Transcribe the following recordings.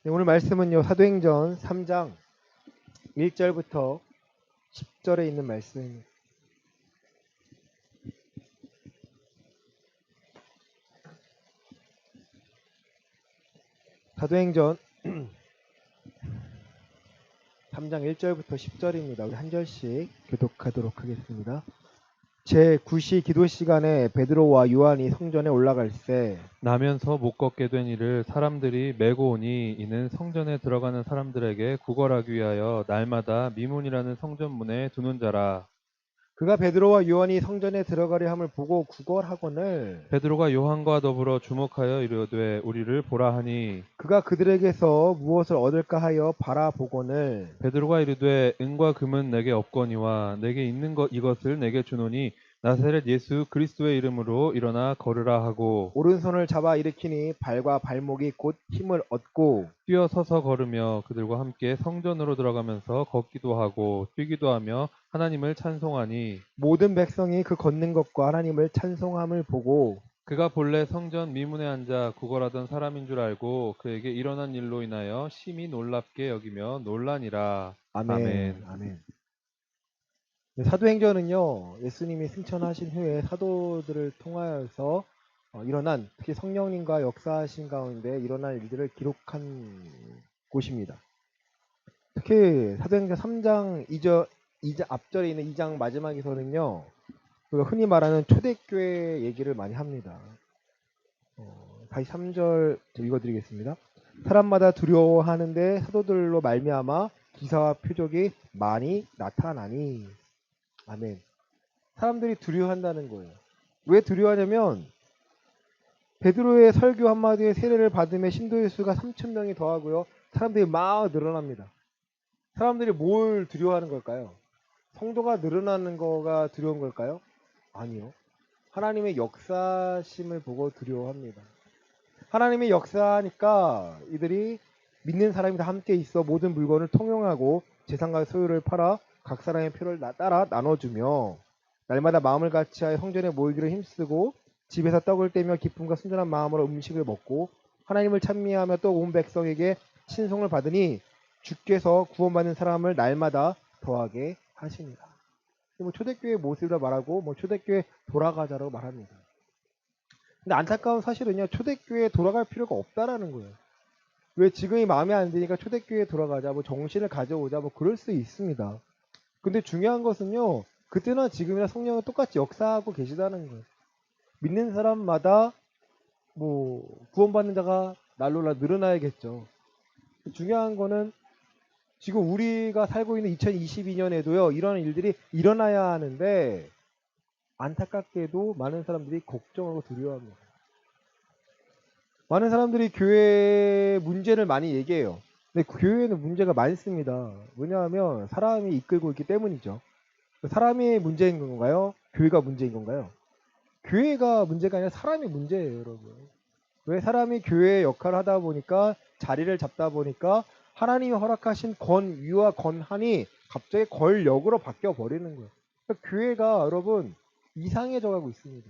네, 오늘 말씀은요, 사도행전 3장 1절부터 10절에 있는 말씀입니다. 사도행전 3장 1절부터 10절입니다. 우리 한 절씩 교독하도록 하겠습니다. 제9시 기도 시간에 베드로와 요한이 성전에 올라갈새 나면서 못 걷게 된 이를 사람들이 메고 오니 이는 성전에 들어가는 사람들에게 구걸하기 위하여 날마다 미문이라는 성전문에 두는 자라. 그가 베드로와 요한이 성전에 들어가려 함을 보고 구걸하거늘 베드로가 요한과 더불어 주목하여 이르되 우리를 보라 하니 그가 그들에게서 무엇을 얻을까 하여 바라보거늘 베드로가 이르되 은과 금은 내게 없거니와 내게 있는 것 이것을 내게 주노니 나사렛 예수 그리스도의 이름으로 일어나 걸으라 하고 오른손을 잡아 일으키니 발과 발목이 곧 힘을 얻고 뛰어 서서 걸으며 그들과 함께 성전으로 들어가면서 걷기도 하고 뛰기도 하며 하나님을 찬송하니 모든 백성이 그 걷는 것과 하나님을 찬송함을 보고 그가 본래 성전 미문에 앉아 구걸하던 사람인 줄 알고 그에게 일어난 일로 인하여 심히 놀랍게 여기며 놀라니라. 아멘, 아멘. 아멘. 네, 사도행전은요, 예수님이 승천하신 후에 사도들을 통하여서 일어난, 특히 성령님과 역사하신 가운데 일어난 일들을 기록한 곳입니다. 특히 사도행전 3장 2절, 앞절에 있는 2장 마지막에서는요, 우리가 흔히 말하는 초대교회 얘기를 많이 합니다. 다시 3절 읽어드리겠습니다. 사람마다 두려워하는데 사도들로 말미암아 기사와 표적이 많이 나타나니. 아멘. 사람들이 두려워한다는 거예요. 왜 두려워하냐면 베드로의 설교 한마디에 세례를 받음에 신도의 수가 3,000명이 더하고요. 사람들이 막 늘어납니다. 사람들이 뭘 두려워하는 걸까요? 성도가 늘어나는 거가 두려운 걸까요? 아니요. 하나님의 역사심을 보고 두려워합니다. 하나님의 역사하니까 이들이 믿는 사람이 다 함께 있어 모든 물건을 통용하고 재산과 소유를 팔아 각 사람의 표를 따라 나눠주며 날마다 마음을 같이하여 성전에 모이기를 힘쓰고 집에서 떡을 떼며 기쁨과 순전한 마음으로 음식을 먹고 하나님을 찬미하며 또 온 백성에게 신송을 받으니 주께서 구원받는 사람을 날마다 더하게 하시니라. 초대교회 모습이라 말하고 초대교회 돌아가자라고 말합니다. 근데 안타까운 사실은요, 초대교회에 돌아갈 필요가 없다라는 거예요. 왜 지금이 마음에 안 드니까 초대교회에 돌아가자, 정신을 가져오자, 그럴 수 있습니다. 근데 중요한 것은요, 그때나 지금이나 성령은 똑같이 역사하고 계시다는 거예요. 믿는 사람마다 구원받는 자가 날로 늘어나야겠죠. 중요한 거는 지금 우리가 살고 있는 2022년에도요, 이런 일들이 일어나야 하는데 안타깝게도 많은 사람들이 걱정하고 두려워합니다. 많은 사람들이 교회 문제를 많이 얘기해요. 근데 교회에는 문제가 많습니다. 왜냐하면 사람이 이끌고 있기 때문이죠. 사람이 문제인 건가요? 교회가 문제인 건가요? 교회가 문제가 아니라 사람이 문제예요, 여러분. 왜 사람이 교회의 역할을 하다 보니까 자리를 잡다 보니까 하나님이 허락하신 권위와 권한이 갑자기 권력으로 바뀌어 버리는 거예요. 그러니까 교회가 여러분 이상해져 가고 있습니다.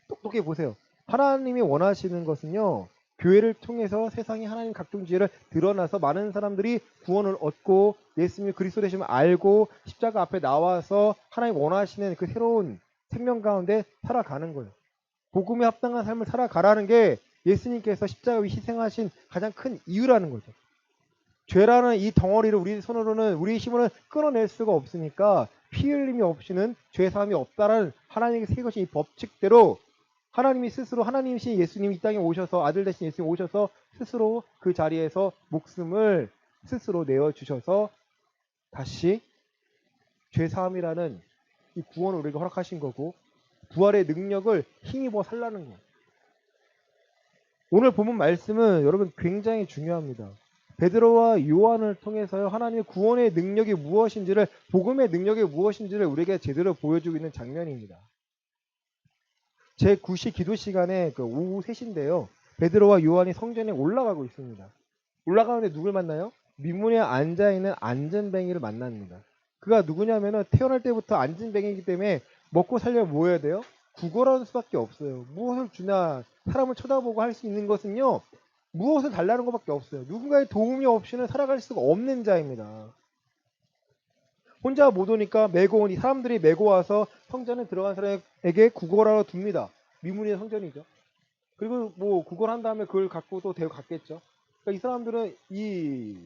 똑똑히 보세요. 하나님이 원하시는 것은요, 교회를 통해서 세상에 하나님 각종 지혜를 드러나서 많은 사람들이 구원을 얻고 예수님이 그리스도 되심을 알고 십자가 앞에 나와서 하나님 원하시는 그 새로운 생명 가운데 살아가는 거예요. 복음에 합당한 삶을 살아가라는 게 예수님께서 십자가 위 희생하신 가장 큰 이유라는 거죠. 죄라는 이 덩어리를 우리 손으로는, 우리 힘으로는 끊어낼 수가 없으니까 피 흘림이 없이는 죄 사함이 없다라는 하나님의 세우신 이 법칙대로 하나님이 스스로, 하나님이신 예수님이 이 땅에 오셔서, 아들 되신 예수님이 오셔서 스스로 그 자리에서 목숨을 스스로 내어주셔서 다시 죄 사함이라는 이 구원을 우리에게 허락하신 거고, 부활의 능력을 힘입어 살라는 거예요. 오늘 본문 말씀은 여러분 굉장히 중요합니다. 베드로와 요한을 통해서 하나님의 구원의 능력이 무엇인지를, 복음의 능력이 무엇인지를 우리에게 제대로 보여주고 있는 장면입니다. 제9시 기도 시간에 오후 3시인데요. 베드로와 요한이 성전에 올라가고 있습니다. 올라가는데 누굴 만나요? 민문에 앉아있는 안전뱅이를 만납니다. 그가 누구냐면은 태어날 때부터 안전뱅이이기 때문에 먹고 살려면 뭐 해야 돼요? 구걸하는 수밖에 없어요. 무엇을 주냐, 사람을 쳐다보고 할 수 있는 것은요, 무엇을 달라는 것밖에 없어요. 누군가의 도움이 없이는 살아갈 수가 없는 자입니다. 혼자 못 오니까 메고 오니 사람들이 메고 와서 성전에 들어간 사람에게 구걸하러 둡니다. 미문의 성전이죠. 그리고 뭐 구걸한 다음에 그걸 갖고 또 데리고 갔겠죠. 그러니까 이 사람들은 이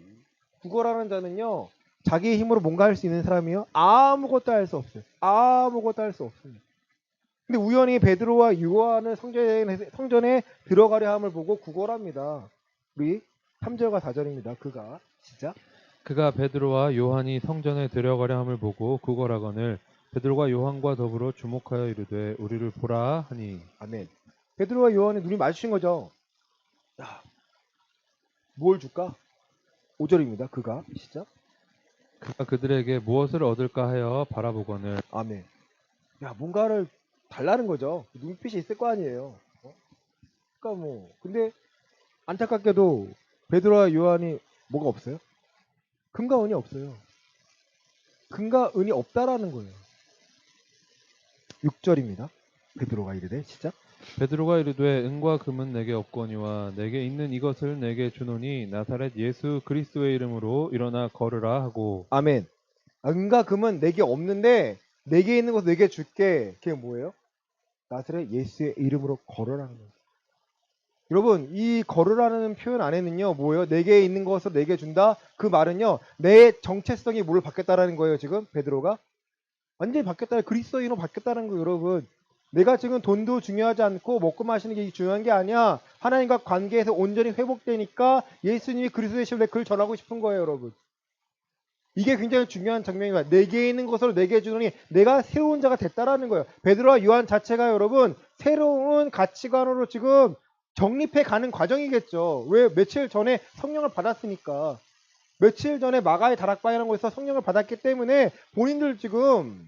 구걸하는 자는요, 자기의 힘으로 뭔가 할 수 있는 사람이요, 아무것도 할 수 없어요. 아무것도 할 수 없습니다. 근데 우연히 베드로와 요한을 성전에 들어가려 함을 보고 구걸합니다. 우리 3절과 4절입니다. 그가 진짜 그가 베드로와 요한이 성전에 들어가려 함을 보고 구걸하거늘 베드로가 요한과 더불어 주목하여 이르되 우리를 보라 하니. 아멘. 베드로와 요한이 눈이 마주친 거죠. 야, 뭘 줄까? 5절입니다. 그가 시작. 그가 그들에게 무엇을 얻을까 하여 바라보거늘. 아멘. 야, 뭔가를 달라는 거죠. 눈빛이 있을 거 아니에요. 그러니까 뭐 근데 안타깝게도 베드로와 요한이 뭐가 없어요? 금과 은이 없어요. 금과 은이 없다라는 거예요. 6절입니다. 베드로가 이르되 시작. 베드로가 이르되 은과 금은 내게 없거니와 내게 있는 이것을 내게 주노니 나사렛 예수 그리스도의 이름으로 일어나 걸으라 하고. 아멘. 은과 금은 내게 없는데 내게 있는 것을 내게 줄게. 그게 뭐예요? 나사렛 예수의 이름으로 걸으라는 거예요. 여러분, 이 걸으라는 표현 안에는요, 뭐예요? 내게 있는 것을 내게 준다? 그 말은요, 내 정체성이 뭘 바뀌었다라는 거예요, 지금, 베드로가. 완전히 바뀌었다. 그리스도인으로 바뀌었다는 거예요, 여러분. 내가 지금 돈도 중요하지 않고 먹고 마시는 게 중요한 게 아니야. 하나님과 관계에서 온전히 회복되니까 예수님이 그리스도의 심을 그걸 전하고 싶은 거예요, 여러분. 이게 굉장히 중요한 장면입니다. 내게 있는 것을 내게 주노니 내가 새로운 자가 됐다라는 거예요. 베드로와 요한 자체가 여러분 새로운 가치관으로 지금 정립해 가는 과정이겠죠. 왜? 며칠 전에 성령을 받았으니까. 며칠 전에 마가의 다락방이라는 곳에서 성령을 받았기 때문에 본인들 지금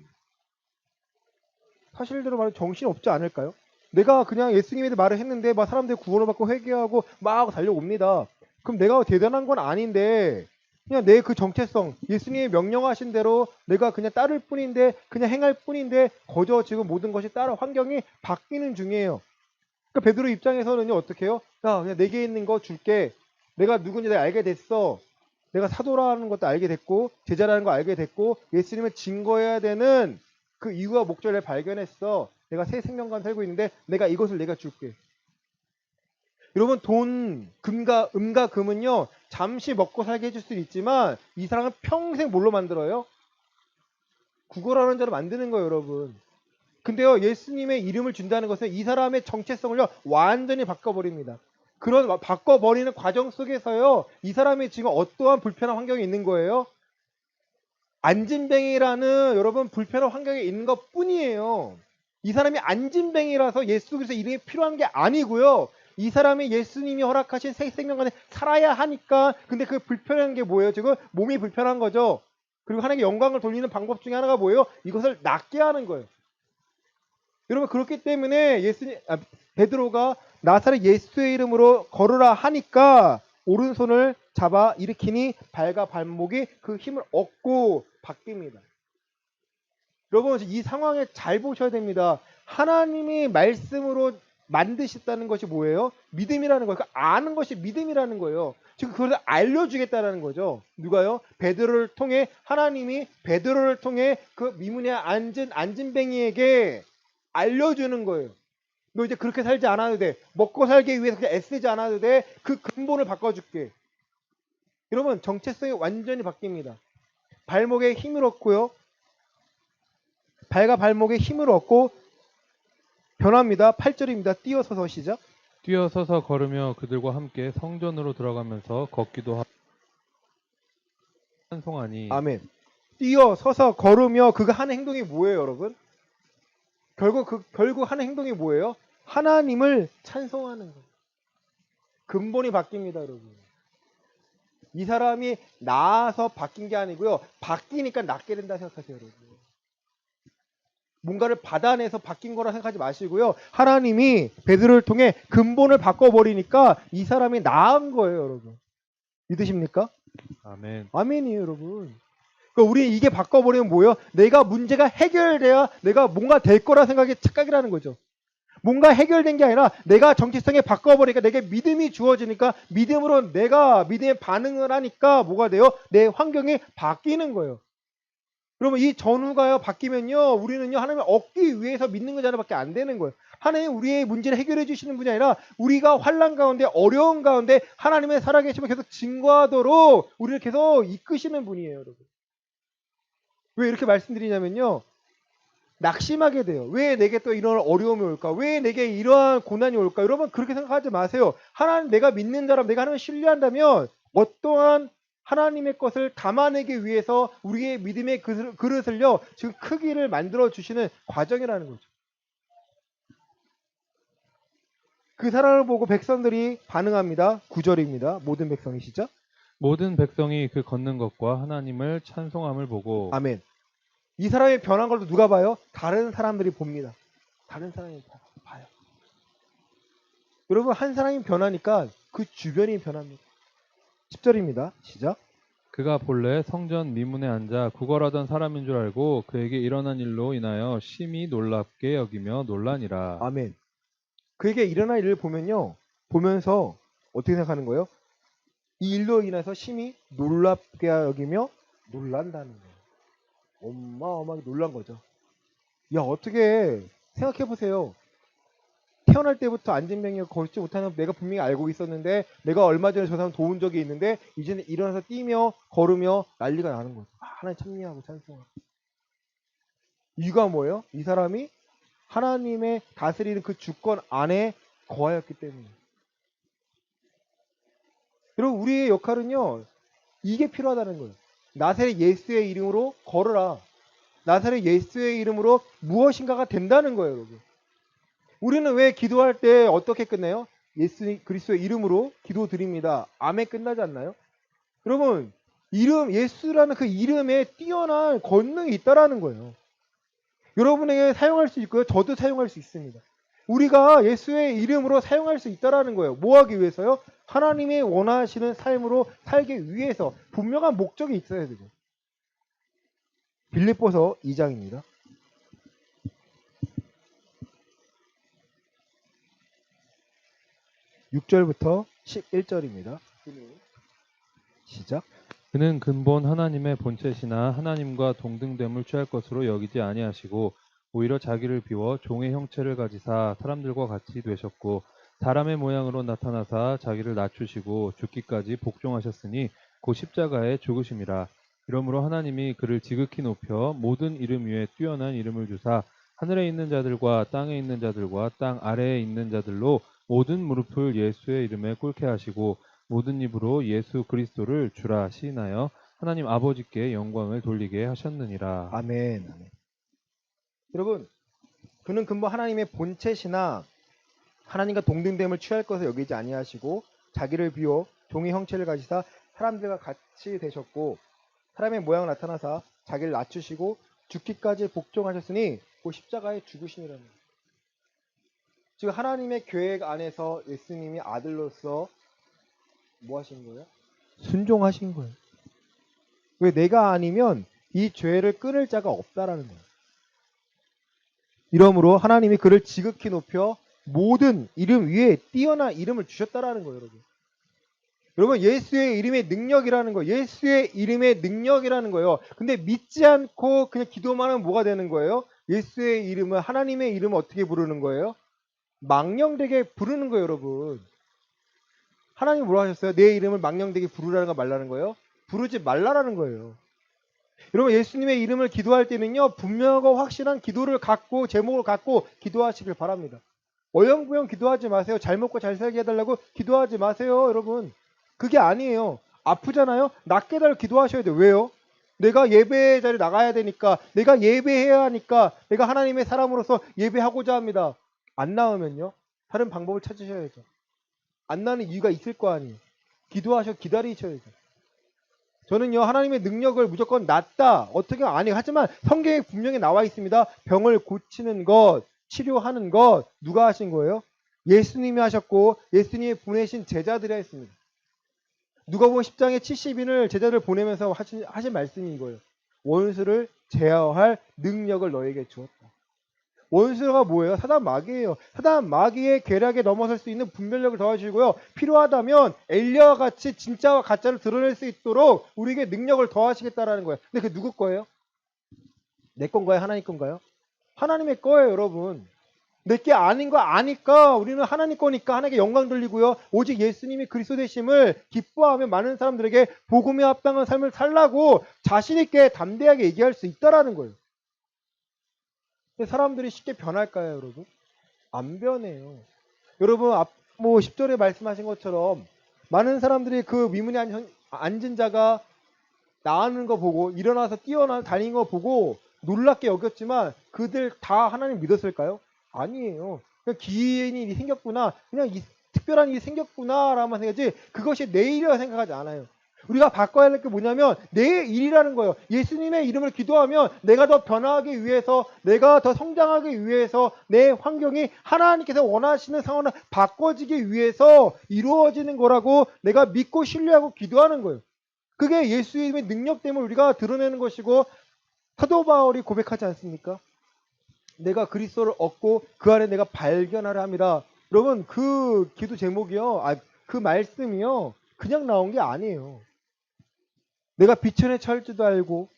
사실대로 말하면 정신이 없지 않을까요? 내가 그냥 예수님에 대해 말을 했는데 막 사람들이 구원을 받고 회개하고 막 달려옵니다. 그럼 내가 대단한 건 아닌데 그냥 내 그 정체성, 예수님이 명령하신 대로 내가 그냥 따를 뿐인데 그냥 행할 뿐인데 거저 지금 모든 것이 따라 환경이 바뀌는 중이에요. 그러니까 베드로 입장에서는요, 어떻게 해요? 야, 그냥 내게 있는 거 줄게. 내가 누군지 내가 알게 됐어. 내가 사도라는 것도 알게 됐고 제자라는 거 알게 됐고 예수님을 증거해야 되는 그 이유와 목적을 발견했어. 내가 새 생명관 살고 있는데 내가 이것을 내가 줄게. 여러분, 돈, 금과 금은요, 잠시 먹고 살게 해줄 수 있지만 이 사람은 평생 뭘로 만들어요? 구걸하는 자로 만드는 거예요, 여러분. 근데요, 예수님의 이름을 준다는 것은 이 사람의 정체성을요, 완전히 바꿔버립니다. 그런 바꿔버리는 과정 속에서요, 이 사람이 지금 어떠한 불편한 환경에 있는 거예요? 안진뱅이라는 여러분 불편한 환경에 있는 것 뿐이에요. 이 사람이 안진뱅이라서 예수 그리스도 이름이 필요한 게 아니고요. 이 사람이 예수님이 허락하신 새 생명관에 살아야 하니까. 근데 그 불편한 게 뭐예요? 지금 몸이 불편한 거죠. 그리고 하나님께 영광을 돌리는 방법 중에 하나가 뭐예요? 이것을 낫게 하는 거예요. 여러분, 그렇기 때문에 베드로가 나사렛 예수의 이름으로 걸으라 하니까 오른손을 잡아 일으키니 발과 발목이 그 힘을 얻고 바뀝니다. 여러분, 이 상황에 잘 보셔야 됩니다. 하나님이 말씀으로 만드셨다는 것이 뭐예요? 믿음이라는 거예요. 그러니까 아는 것이 믿음이라는 거예요. 지금 그걸 알려주겠다는 거죠. 누가요? 베드로를 통해, 하나님이 베드로를 통해 그 미문에 앉은 안진뱅이에게 알려주는 거예요. 너 이제 그렇게 살지 않아도 돼. 먹고 살기 위해서 그냥 애쓰지 않아도 돼. 그 근본을 바꿔줄게. 여러분, 정체성이 완전히 바뀝니다. 발목에 힘을 얻고요. 발과 발목에 힘을 얻고 변합니다. 8절입니다. 뛰어서서 시작. 뛰어서서 걸으며 그들과 함께 성전으로 들어가면서 걷기도 하고 찬송하니. 아멘. 뛰어서서 걸으며 그가 하는 행동이 뭐예요, 여러분? 결국 하는 행동이 뭐예요? 하나님을 찬송하는 거예요. 근본이 바뀝니다, 여러분. 이 사람이 나아서 바뀐 게 아니고요. 바뀌니까 낫게 된다 생각하세요, 여러분. 뭔가를 받아내서 바뀐 거라 생각하지 마시고요. 하나님이 베드로를 통해 근본을 바꿔버리니까 이 사람이 나은 거예요, 여러분. 믿으십니까? 아멘. 아멘이에요, 여러분. 그러니까 우리 이게 바꿔버리면 뭐예요? 내가 문제가 해결돼야 내가 뭔가 될 거라 생각이 착각이라는 거죠. 뭔가 해결된 게 아니라 내가 정체성에 바꿔버리니까 내게 믿음이 주어지니까 믿음으로 내가 믿음에 반응을 하니까 뭐가 돼요? 내 환경이 바뀌는 거예요. 그러면 이 전후가요 바뀌면요 우리는요 하나님을 얻기 위해서 믿는 거잖아밖에 안 되는 거예요. 하나님 우리의 문제를 해결해 주시는 분이 아니라 우리가 환난 가운데 어려운 가운데 하나님의 살아계심을 계속 증거하도록 우리를 계속 이끄시는 분이에요, 여러분. 왜 이렇게 말씀드리냐면요. 낙심하게 돼요. 왜 내게 또 이런 어려움이 올까? 왜 내게 이러한 고난이 올까? 여러분 그렇게 생각하지 마세요. 하나님 내가 믿는 자라면 내가 하나님을 신뢰한다면 어떠한 하나님의 것을 담아내기 위해서 우리의 믿음의 그릇을요 지금 크기를 만들어 주시는 과정이라는 거죠. 그 사람을 보고 백성들이 반응합니다. 9절입니다. 모든 백성이시죠? 모든 백성이 그 걷는 것과 하나님을 찬송함을 보고 아멘. 이 사람이 변한 걸 누가 봐요? 다른 사람들이 봅니다. 다른 사람이 봐요. 여러분 한 사람이 변하니까 그 주변이 변합니다. 10절입니다. 시작. 그가 본래 성전 미문에 앉아 구걸하던 사람인 줄 알고 그에게 일어난 일로 인하여 심히 놀랍게 여기며 놀라니라. 아멘. 그에게 일어난 일을 보면요. 보면서 어떻게 생각하는 거예요? 이 일로 인해서 심히 놀랍게 여기며 놀란다는 거예요. 어마어마하게 놀란 거죠. 야, 어떻게 생각해 보세요. 태어날 때부터 안진병이 걷지 못하는 내가 분명히 알고 있었는데 내가 얼마 전에 저 사람 도운 적이 있는데 이제는 일어나서 뛰며 걸으며 난리가 나는 거죠. 하나님 찬미하고 찬송하고. 이유가 뭐예요? 이 사람이 하나님의 다스리는 그 주권 안에 거하였기 때문에. 여러분 우리의 역할은요. 이게 필요하다는 거예요. 나사렛 예수의 이름으로 걸어라. 나사렛 예수의 이름으로 무엇인가가 된다는 거예요, 여러분. 우리는 왜 기도할 때 어떻게 끝내요? 예수 그리스도의 이름으로 기도드립니다. 아멘 끝나지 않나요? 여러분, 이름 예수라는 그 이름에 뛰어난 권능이 있다라는 거예요. 여러분에게 사용할 수 있고요. 저도 사용할 수 있습니다. 우리가 예수의 이름으로 사용할 수 있다라는 거예요. 뭐 하기 위해서요? 하나님이 원하시는 삶으로 살기 위해서 분명한 목적이 있어야 되죠. 빌립보서 2장입니다. 6절부터 11절입니다. 시작. 그는 근본 하나님의 본체시나 하나님과 동등됨을 취할 것으로 여기지 아니하시고 오히려 자기를 비워 종의 형체를 가지사 사람들과 같이 되셨고 사람의 모양으로 나타나사 자기를 낮추시고 죽기까지 복종하셨으니 곧 십자가에 죽으심이라. 이러므로 하나님이 그를 지극히 높여 모든 이름 위에 뛰어난 이름을 주사 하늘에 있는 자들과 땅에 있는 자들과 땅 아래에 있는 자들로 모든 무릎을 예수의 이름에 꿇게 하시고 모든 입으로 예수 그리스도를 주라 시인하여 하나님 아버지께 영광을 돌리게 하셨느니라. 아멘. 아멘. 여러분, 그는 근본 하나님의 본체시나 하나님과 동등됨을 취할 것을 여기지 아니하시고 자기를 비워 종의 형체를 가지사 사람들과 같이 되셨고 사람의 모양을 나타나사 자기를 낮추시고 죽기까지 복종하셨으니 그 십자가에 죽으심이라는 거예요. 지금 하나님의 계획 안에서 예수님이 아들로서 뭐 하신 거예요? 순종하신 거예요. 왜 내가 아니면 이 죄를 끊을 자가 없다라는 거예요. 이러므로 하나님이 그를 지극히 높여 모든 이름 위에 뛰어난 이름을 주셨다라는 거예요, 여러분. 여러분 예수의 이름의 능력이라는 거예요. 예수의 이름의 능력이라는 거예요. 근데 믿지 않고 그냥 기도만 하면 뭐가 되는 거예요? 예수의 이름을 하나님의 이름을 어떻게 부르는 거예요? 망령되게 부르는 거예요, 여러분. 하나님이 뭐라 하셨어요? 내 이름을 망령되게 부르라는 거 말라는 거예요? 부르지 말라라는 거예요. 여러분 예수님의 이름을 기도할 때는요 분명하고 확실한 기도를 갖고 제목을 갖고 기도하시길 바랍니다. 어영부영 기도하지 마세요. 잘 먹고 잘 살게 해달라고 기도하지 마세요, 여러분. 그게 아니에요. 아프잖아요. 낫게 해달라고 기도하셔야 돼요. 왜요? 내가 예배 자리에 나가야 되니까, 내가 예배해야 하니까, 내가 하나님의 사람으로서 예배하고자 합니다. 안 나오면요 다른 방법을 찾으셔야죠. 안 나는 이유가 있을 거 아니에요. 기도하셔 기다리셔야죠. 저는요 하나님의 능력을 무조건 낫다 어떻게 아니 하지만 성경에 분명히 나와 있습니다. 병을 고치는 것, 치료하는 것 누가 하신 거예요? 예수님이 하셨고 예수님이 보내신 제자들이 했습니다. 누가복음 10장에 70인을 제자들 보내면서 하신 말씀인 거예요. 원수를 제어할 능력을 너에게 주었다. 원수가 뭐예요? 사단 마귀예요. 사단 마귀의 계략에 넘어설 수 있는 분별력을 더하시고요. 필요하다면 엘리야와 같이 진짜와 가짜를 드러낼 수 있도록 우리에게 능력을 더하시겠다라는 거예요. 근데 그게 누구 거예요? 내 건가요? 하나님 건가요? 하나님의 거예요, 여러분. 내게 아닌 거 아니까 우리는 하나님 거니까 하나님께 영광 돌리고요. 오직 예수님이 그리스도 되심을 기뻐하며 많은 사람들에게 복음에 합당한 삶을 살라고 자신 있게 담대하게 얘기할 수 있다라는 거예요. 근데 사람들이 쉽게 변할까요, 여러분? 안 변해요. 여러분, 10절에 말씀하신 것처럼 많은 사람들이 그 위문에 앉은 자가 나가는 거 보고 일어나서 다니는 거 보고 놀랍게 여겼지만 그들 다 하나님 믿었을까요? 아니에요. 그냥 기인이 생겼구나, 그냥 특별한 일이 생겼구나라만 생각하지 그것이 내 일이라 생각하지 않아요. 우리가 바꿔야 할 게 뭐냐면 내 일이라는 거예요. 예수님의 이름을 기도하면 내가 더 변화하기 위해서, 내가 더 성장하기 위해서, 내 환경이 하나님께서 원하시는 상황으로 바꿔지기 위해서 이루어지는 거라고 내가 믿고 신뢰하고 기도하는 거예요. 그게 예수님의 능력 때문에 우리가 드러내는 것이고, 사도 바울이 고백하지 않습니까? 내가 그리스도를 얻고 그 안에 내가 발견하려 함이라. 여러분, 그 기도 제목이요, 그 말씀이요, 그냥 나온 게 아니에요. 내가 비천에 처할 줄도 알고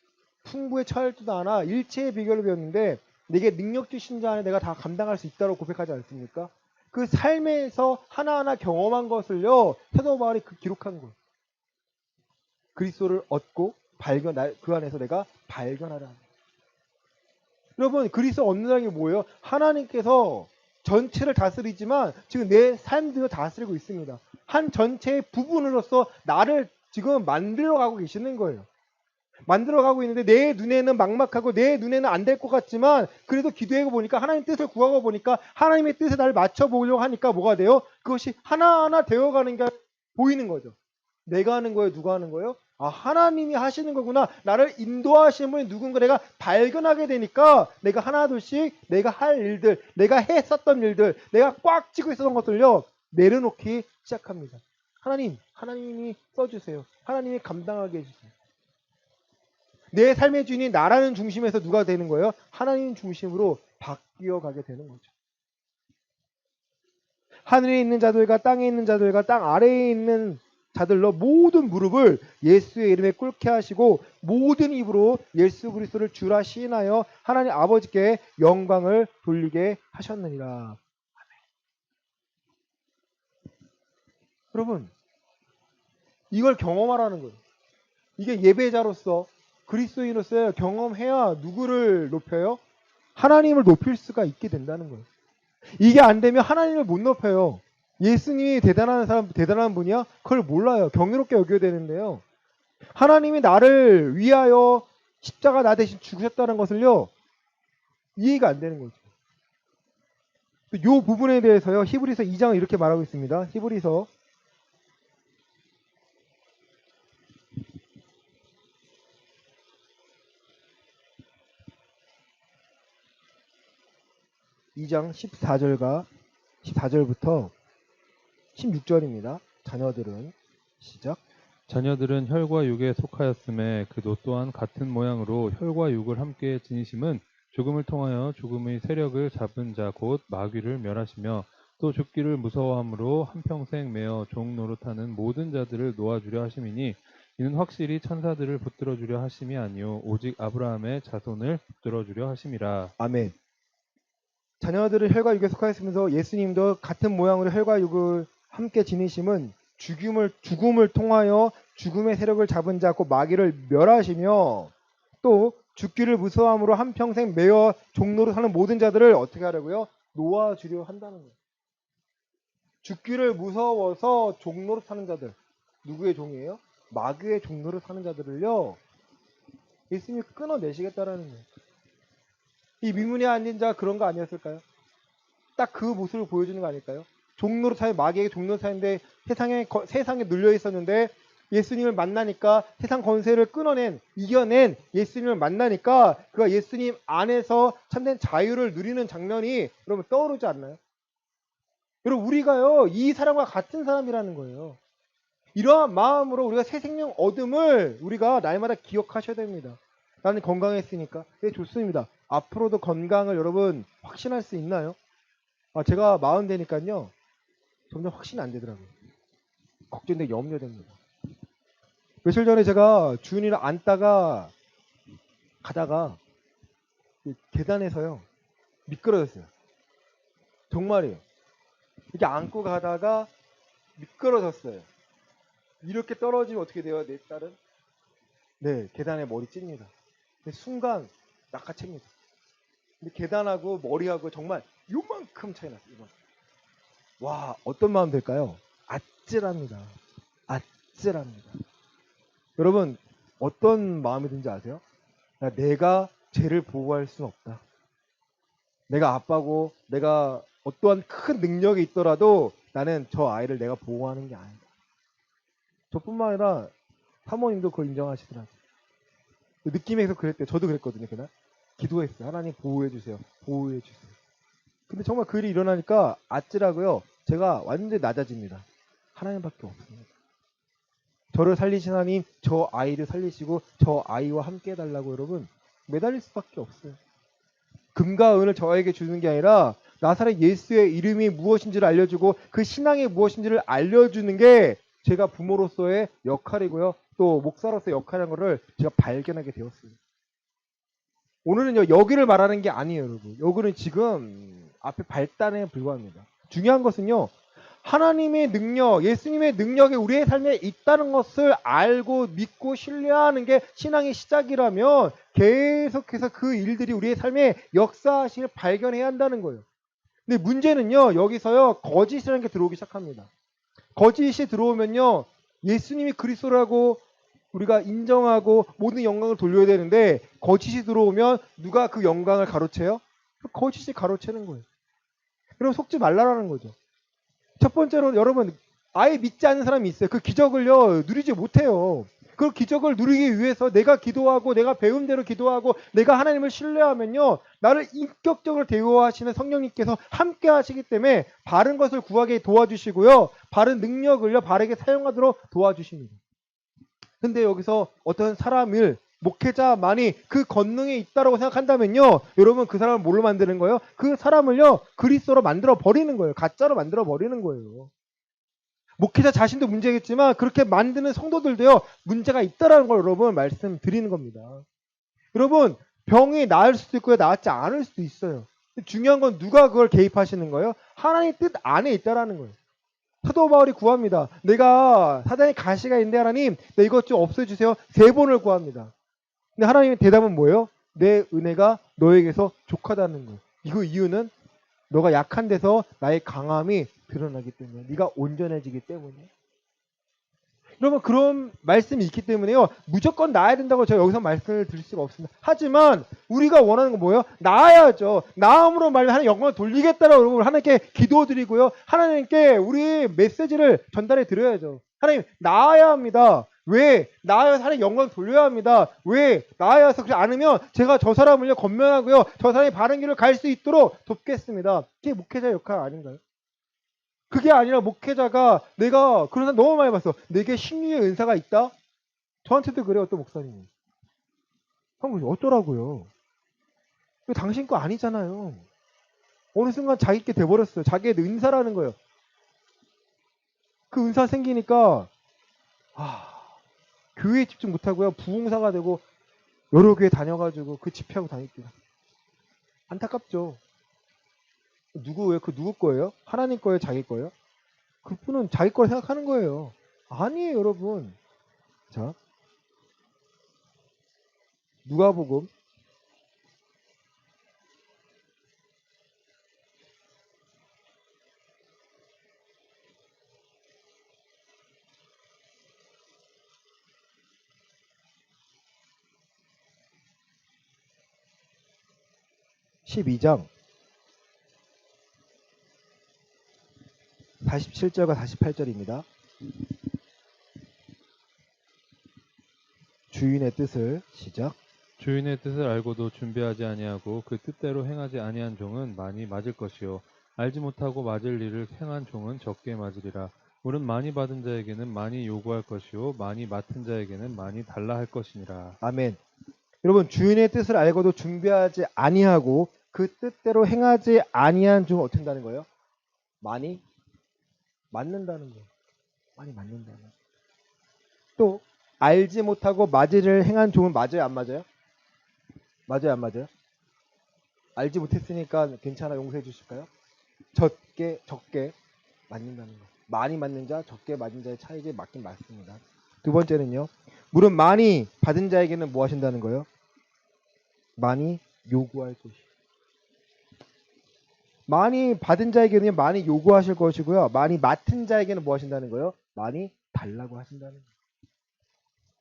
풍부에 처할 줄도 아나 일체의 비결을 배웠는데 내게 능력 주신 자 안에 내가 다 감당할 수 있다고 고백하지 않습니까? 그 삶에서 하나하나 경험한 것을요, 사도 바울이 기록한 거예요. 그리스도를 얻고 그 안에서 내가 발견하라. 여러분, 그리스도 얻는다는 게 뭐예요? 하나님께서 전체를 다스리지만 지금 내 삶도 다스리고 있습니다. 한 전체의 부분으로서 나를 지금 만들어가고 계시는 거예요. 만들어가고 있는데 내 눈에는 막막하고 내 눈에는 안 될 것 같지만 그래도 기도해 보니까, 하나님 뜻을 구하고 보니까 하나님의 뜻에 나를 맞춰보려고 하니까 뭐가 돼요? 그것이 하나하나 되어가는 게 보이는 거죠. 내가 하는 거예요? 누가 하는 거예요? 하나님이 하시는 거구나. 나를 인도하시는 분이 누군가 내가 발견하게 되니까 내가 하나둘씩 내가 할 일들, 내가 했었던 일들, 내가 꽉 쥐고 있었던 것들요, 내려놓기 시작합니다. 하나님이 써주세요. 하나님이 감당하게 해주세요. 내 삶의 주인이 나라는 중심에서 누가 되는 거예요? 하나님 중심으로 바뀌어 가게 되는 거죠. 하늘에 있는 자들과 땅에 있는 자들과 땅 아래에 있는 자들로 모든 무릎을 예수의 이름에 꿇게 하시고 모든 입으로 예수 그리스도를 주라 시인하여 하나님 아버지께 영광을 돌리게 하셨느니라. 여러분, 이걸 경험하라는 거예요. 이게 예배자로서, 그리스도인으로서 경험해야 누구를 높여요? 하나님을 높일 수가 있게 된다는 거예요. 이게 안 되면 하나님을 못 높여요. 예수님이 대단한 분이야? 그걸 몰라요. 경이롭게 여겨야 되는데요. 하나님이 나를 위하여 십자가 나 대신 죽으셨다는 것을요, 이해가 안 되는 거죠. 이 부분에 대해서요, 히브리서 2장은 이렇게 말하고 있습니다. 히브리서 2장 14절부터 16절입니다. 자녀들은, 시작. 자녀들은 혈과 육에 속하였음에 그도 또한 같은 모양으로 혈과 육을 함께 지니심은 죽음을 통하여 죽음의 세력을 잡은 자 곧 마귀를 멸하시며 또 죽기를 무서워함으로 한평생 매어 종 노릇하는 모든 자들을 놓아주려 하심이니 이는 확실히 천사들을 붙들어 주려 하심이 아니요 오직 아브라함의 자손을 붙들어 주려 하심이라. 아멘. 자녀들은 혈과 육에 속하였으면서 예수님도 같은 모양으로 혈과 육을 함께 지니심은 죽음을 통하여 죽음의 세력을 잡은 자 곧 마귀를 멸하시며 또 죽기를 무서워함으로 한평생 매어 종로로 사는 모든 자들을 어떻게 하려고요? 놓아주려 한다는 거예요. 죽기를 무서워서 종로로 사는 자들, 누구의 종이에요? 마귀의 종로로 사는 자들을요, 예수님이 끊어내시겠다라는 거예요. 이 미문에 앉은 자 그런 거 아니었을까요? 딱 그 모습을 보여주는 거 아닐까요? 종로로 사는, 마귀에게 종로로 사는데 세상에 눌려 있었는데 예수님을 만나니까 세상 권세를 이겨낸 예수님을 만나니까 그가 예수님 안에서 참된 자유를 누리는 장면이 여러분 떠오르지 않나요? 여러분, 우리가요, 이 사람과 같은 사람이라는 거예요. 이러한 마음으로 우리가 새 생명 얻음을 우리가 날마다 기억하셔야 됩니다. 나는 건강했으니까. 네, 좋습니다. 앞으로도 건강을 여러분 확신할 수 있나요? 제가 40 되니까요. 점점 확신이 안 되더라고요. 걱정돼 염려됩니다. 며칠 전에 제가 주은이를 안다가 가다가 그 계단에서요. 미끄러졌어요. 정말이에요. 이렇게 안고 가다가 미끄러졌어요. 이렇게 떨어지면 어떻게 돼요? 내 딸은? 네, 계단에 머리 찝니다. 근데 순간 낚아챕니다. 근데 계단하고 머리하고 정말 요만큼 차이 났어요. 요만큼. 와, 어떤 마음 들까요? 아찔합니다. 아찔합니다. 여러분, 어떤 마음이 든지 아세요? 내가 쟤를 보호할 수는 없다. 내가 아빠고 내가 어떠한 큰 능력이 있더라도 나는 저 아이를 내가 보호하는 게 아니다. 저뿐만 아니라 사모님도 그걸 인정하시더라고요. 느낌에서 그랬대요. 저도 그랬거든요. 그날 기도했어요. 하나님 보호해 주세요. 보호해 주세요. 근데 정말 그 일이 일어나니까 아찔하고요. 제가 완전히 낮아집니다. 하나님밖에 없습니다. 저를 살리신 하나님, 저 아이를 살리시고 저 아이와 함께 해달라고 여러분 매달릴 수밖에 없어요. 금과 은을 저에게 주는 게 아니라 나사렛 예수의 이름이 무엇인지를 알려주고 그 신앙이 무엇인지를 알려주는 게 제가 부모로서의 역할이고요. 또 목사로서의 역할이라는 것을 제가 발견하게 되었어요. 오늘은요, 여기를 말하는 게 아니에요, 여러분. 여기는 지금 앞에 발단에 불과합니다. 중요한 것은요, 하나님의 능력, 예수님의 능력이 우리의 삶에 있다는 것을 알고 믿고 신뢰하는 게 신앙의 시작이라면 계속해서 그 일들이 우리의 삶에 역사하심을 발견해야 한다는 거예요. 근데 문제는요, 여기서요, 거짓이라는 게 들어오기 시작합니다. 거짓이 들어오면요, 예수님이 그리스도라고 우리가 인정하고 모든 영광을 돌려야 되는데 거짓이 들어오면 누가 그 영광을 가로채요? 거짓이 가로채는 거예요. 그럼 속지 말라라는 거죠. 첫 번째로 여러분 아예 믿지 않는 사람이 있어요. 그 기적을요 누리지 못해요. 그 기적을 누리기 위해서 내가 기도하고 내가 배운 대로 기도하고 내가 하나님을 신뢰하면요 나를 인격적으로 대우하시는 성령님께서 함께 하시기 때문에 바른 것을 구하게 도와주시고요 바른 능력을요 바르게 사용하도록 도와주십니다. 근데 여기서 어떤 사람을 목회자만이 그 권능이 있다고 생각한다면요 여러분 그 사람을 뭘로 만드는 거예요? 그 사람을요 그리스도로 만들어 버리는 거예요. 가짜로 만들어 버리는 거예요. 목회자 자신도 문제겠지만 그렇게 만드는 성도들도요 문제가 있다라는 걸 여러분 말씀드리는 겁니다. 여러분 병이 나을 수도 있고요 나았지 않을 수도 있어요. 중요한 건 누가 그걸 개입하시는 거예요? 하나님의 뜻 안에 있다라는 거예요. 사도 바울이 구합니다. 내가 사단의 가시가 있는데 하나님 내 이것 좀 없애주세요. 3번을 구합니다. 근데 하나님의 대답은 뭐예요? 내 은혜가 너에게서 족하다는 거예요. 이거 이유는 너가 약한 데서 나의 강함이 드러나기 때문에 네가 온전해지기 때문에. 여러분 그런 말씀이 있기 때문에요. 무조건 나아야 된다고 제가 여기서 말씀을 드릴 수가 없습니다. 하지만 우리가 원하는 건 뭐예요? 나아야죠. 나음으로 말하면 하나님 영광을 돌리겠다라고 여러분 하나님께 기도드리고요. 하나님께 우리 메시지를 전달해 드려야죠. 하나님 나아야 합니다. 왜? 나아야서 하나님 영광을 돌려야 합니다. 왜? 나아야서 그렇지 않으면 제가 저 사람을요 건면하고요. 저 사람이 바른 길을 갈 수 있도록 돕겠습니다. 그게 목회자 역할 아닌가요? 그게 아니라 목회자가 내가 그런 사람 너무 많이 봤어. 내게 신유의 은사가 있다? 저한테도 그래요. 또 목사님이. 형 어쩌라고요. 이거 당신 거 아니잖아요. 어느 순간 자기께 돼버렸어요. 자기의 은사라는 거예요. 그 은사 생기니까 교회에 집중 못하고요. 부흥사가 되고 여러 교회 다녀가지고 그 집회하고 다닐게요. 안타깝죠. 누구예요? 그 누구 거예요? 하나님 거예요? 자기 거예요? 그분은 자기 걸 생각하는 거예요. 아니에요, 여러분. 자, 누가복음 12장 47절과 48절입니다. 주인의 뜻을 시작. 주인의 뜻을 알고도 준비하지 아니하고 그 뜻대로 행하지 아니한 종은 많이 맞을 것이요 알지 못하고 맞을 일을 행한 종은 적게 맞으리라. 물은 많이 받은 자에게는 많이 요구할 것이요 많이 맡은 자에게는 많이 달라 할 것이니라. 아멘. 여러분 주인의 뜻을 알고도 준비하지 아니하고 그 뜻대로 행하지 아니한 종은 어떻게 한다는 거예요? 많이 맞는다는 거예요. 많이 맞는다는 거예요. 또 알지 못하고 맞이를 행한 종은 맞아요, 안 맞아요? 맞아요, 안 맞아요? 알지 못했으니까 괜찮아, 용서해 주실까요? 적게 맞는다는 거. 많이 맞는 자, 적게 맞는 자의 차이가 맞긴 맞습니다. 두 번째는요. 물은 많이 받은 자에게는 뭐 하신다는 거예요? 많이 요구할 것이. 많이 받은 자에게는 많이 요구하실 것이고요. 많이 맡은 자에게는 뭐 하신다는 거예요? 많이 달라고 하신다는 거예요.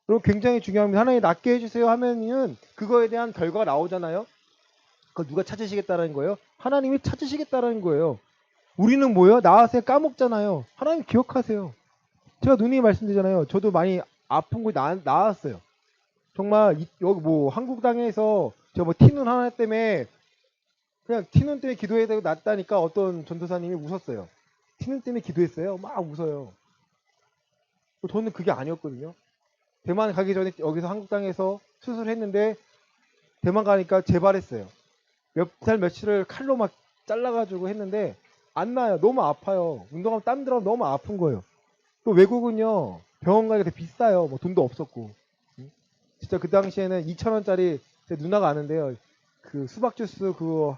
그리고 굉장히 중요합니다. 하나님 낫게 해주세요 하면은 그거에 대한 결과가 나오잖아요. 그걸 누가 찾으시겠다는 거예요? 하나님이 찾으시겠다는 거예요. 우리는 뭐예요? 나와서 까먹잖아요. 하나님 기억하세요. 제가 누님이 말씀드리잖아요. 저도 많이 아픈 거 나았어요. 정말 여기 뭐 한국 땅에서 저 뭐 티눈 하나 때문에 그냥 티눈 때문에 기도해야 되고 낫다니까 어떤 전도사님이 웃었어요. 티눈 때문에 기도했어요. 막 웃어요. 저는 그게 아니었거든요. 대만 가기 전에 여기서 한국 땅에서 수술했는데 대만 가니까 재발했어요. 몇 달 며칠을 칼로 막 잘라가지고 했는데 안 나요. 너무 아파요. 운동하면 땀 들어 너무 아픈 거예요. 또 외국은요 병원 가기가 되게 비싸요. 뭐 돈도 없었고. 진짜 그 당시에는 2,000원짜리 제 누나가 아는데요. 그 수박 주스 그거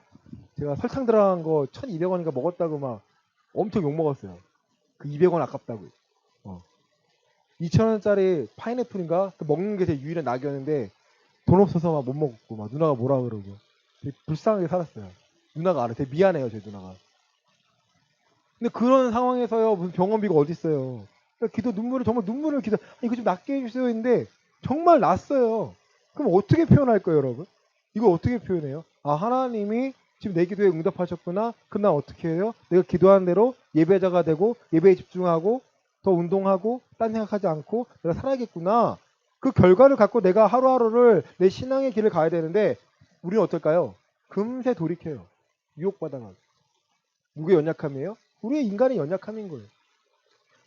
제가 설탕 들어간 거 1,200원인가 먹었다고 막 엄청 욕 먹었어요. 그 200원 아깝다고. 2,000원짜리 파인애플인가 그 먹는 게 제 유일한 낙이었는데 돈 없어서 막 못 먹었고 막 누나가 뭐라 그러고 되게 불쌍하게 살았어요. 누나가 알아. 되게 미안해요, 제 누나가. 근데 그런 상황에서요 무슨 병원비가 어디 있어요? 그러니까 기도 눈물을 정말 눈물을 기도 이거 좀 낫게 해주세요 했는데 정말 났어요. 그럼 어떻게 표현할 거예요, 여러분? 이거 어떻게 표현해요? 아 하나님이 지금 내 기도에 응답하셨구나. 그럼 난 어떻게 해요? 내가 기도한 대로 예배자가 되고 예배에 집중하고 더 운동하고 딴 생각하지 않고 내가 살아야겠구나. 그 결과를 갖고 내가 하루하루를 내 신앙의 길을 가야 되는데 우리는 어떨까요? 금세 돌이켜요. 유혹받아가. 누구의 연약함이에요? 우리의 인간의 연약함인 거예요.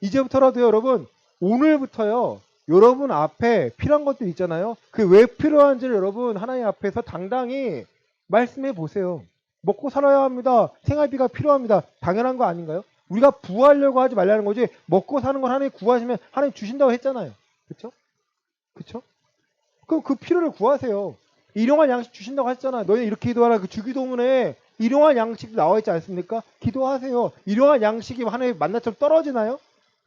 이제부터라도 여러분 오늘부터요 여러분 앞에 필요한 것들 있잖아요. 그 왜 필요한지를 여러분 하나님 앞에서 당당히 말씀해 보세요. 먹고 살아야 합니다. 생활비가 필요합니다. 당연한 거 아닌가요? 우리가 부하려고 하지 말라는 거지. 먹고 사는 걸 하나님 구하시면 하나님 주신다고 했잖아요. 그렇죠? 그렇죠? 그럼 그 필요를 구하세요. 일용할 양식 주신다고 했잖아요. 너희 이렇게 기도하라. 그 주기도문에 일용할 양식도 나와 있지 않습니까? 기도하세요. 일용할 양식이 하나님 만나처럼 떨어지나요?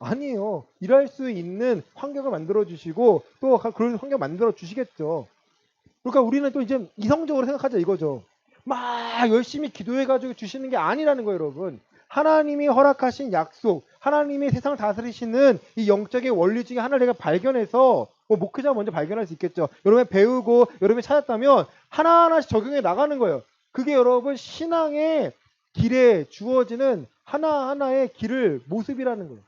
아니에요. 일할 수 있는 환경을 만들어 주시고 또 그런 환경 만들어 주시겠죠. 그러니까 우리는 또 이제 이성적으로 생각하자 이거죠. 막 열심히 기도해가지고 주시는 게 아니라는 거예요, 여러분. 하나님이 허락하신 약속, 하나님이 세상을 다스리시는 이 영적의 원리 중에 하나를 내가 발견해서 뭐 목회자 먼저 발견할 수 있겠죠. 여러분 배우고 여러분이 찾았다면 하나하나씩 적용해 나가는 거예요. 그게 여러분 신앙의 길에 주어지는 하나하나의 길을 모습이라는 거예요.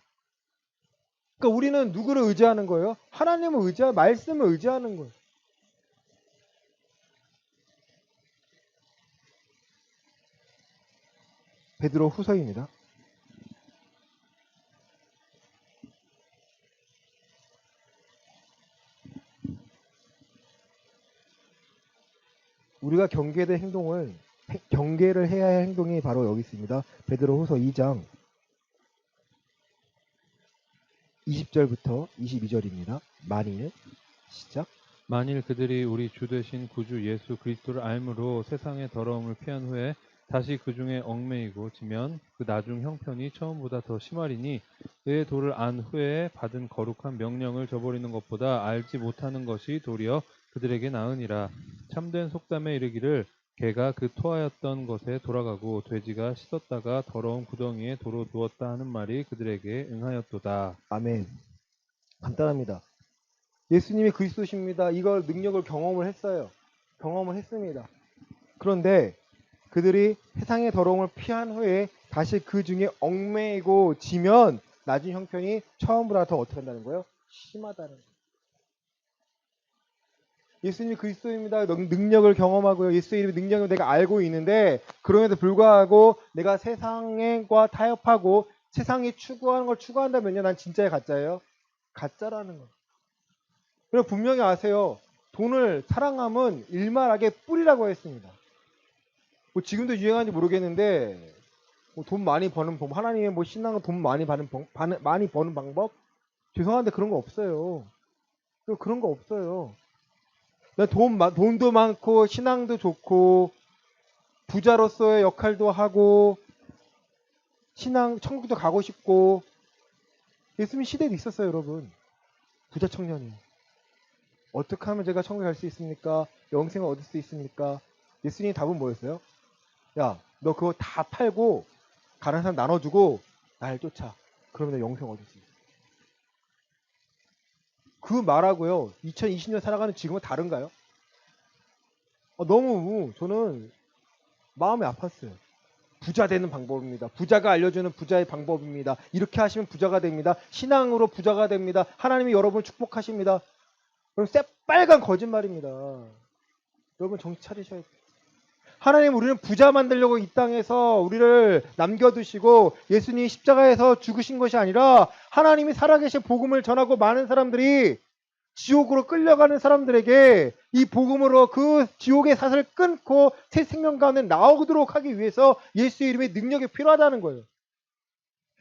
그러니까 우리는 누구를 의지하는 거예요? 하나님을 말씀을 의지하는 거예요. 베드로 후서입니다. 우리가 경계를 해야 할 행동이 바로 여기 있습니다. 베드로 후서 2장 20절부터 22절입니다. 만일 시작. 만일 그들이 우리 주 되신 구주 예수 그리스도를 알므로 세상의 더러움을 피한 후에 다시 그 중에 얽매이고 지면 그 나중 형편이 처음보다 더 심하리니 그의 도를 안 후에 받은 거룩한 명령을 저버리는 것보다 알지 못하는 것이 도리어 그들에게 나으니라. 참된 속담에 이르기를 개가 그 토하였던 것에 돌아가고 돼지가 씻었다가 더러운 구덩이에 도로 누웠다 하는 말이 그들에게 응하였도다. 아멘. 간단합니다. 예수님이 그리스도십니다. 이걸 능력을 경험을 했어요. 경험을 했습니다. 그런데 그들이 세상의 더러움을 피한 후에 다시 그 중에 얽매이고 지면 나중 형편이 처음보다 더 어떻게 한다는 거예요? 심하다는 거예요. 예수님이 그리스도입니다. 능력을 경험하고요. 예수의 이름의 능력을 내가 알고 있는데 그럼에도 불구하고 내가 세상과 타협하고 세상이 추구하는 걸 추구한다면요. 난 진짜의 가짜예요. 가짜라는 거예요. 그리고 분명히 아세요. 돈을 사랑함은 일말하게 뿌리라고 했습니다. 뭐 지금도 유행하는지 모르겠는데 뭐돈 많이 버는 방법, 하나님의 뭐 신앙은 돈 많이 많이 버는 방법? 죄송한데 그런 거 없어요. 그런 거 없어요. 돈도 많고 신앙도 좋고 부자로서의 역할도 하고 신앙 천국도 가고 싶고 예수님 시대도 있었어요, 여러분. 부자 청년이 어떻게 하면 제가 천국에 갈 수 있습니까? 영생을 얻을 수 있습니까? 예수님 답은 뭐였어요? 야, 너 그거 다 팔고 가난한 사람 나눠주고 날 쫓아. 그러면 너 영생 얻을 수 있어. 그 말하고요. 2020년 살아가는 지금은 다른가요? 너무 저는 마음이 아팠어요. 부자 되는 방법입니다. 부자가 알려주는 부자의 방법입니다. 이렇게 하시면 부자가 됩니다. 신앙으로 부자가 됩니다. 하나님이 여러분을 축복하십니다. 그럼 새빨간 거짓말입니다. 여러분 정신 차리셔야 돼요. 하나님 우리는 부자 만들려고 이 땅에서 우리를 남겨두시고 예수님이 십자가에서 죽으신 것이 아니라 하나님이 살아계신 복음을 전하고 많은 사람들이 지옥으로 끌려가는 사람들에게 이 복음으로 그 지옥의 사슬을 끊고 새 생명 가운데 나오도록 하기 위해서 예수의 이름의 능력이 필요하다는 거예요.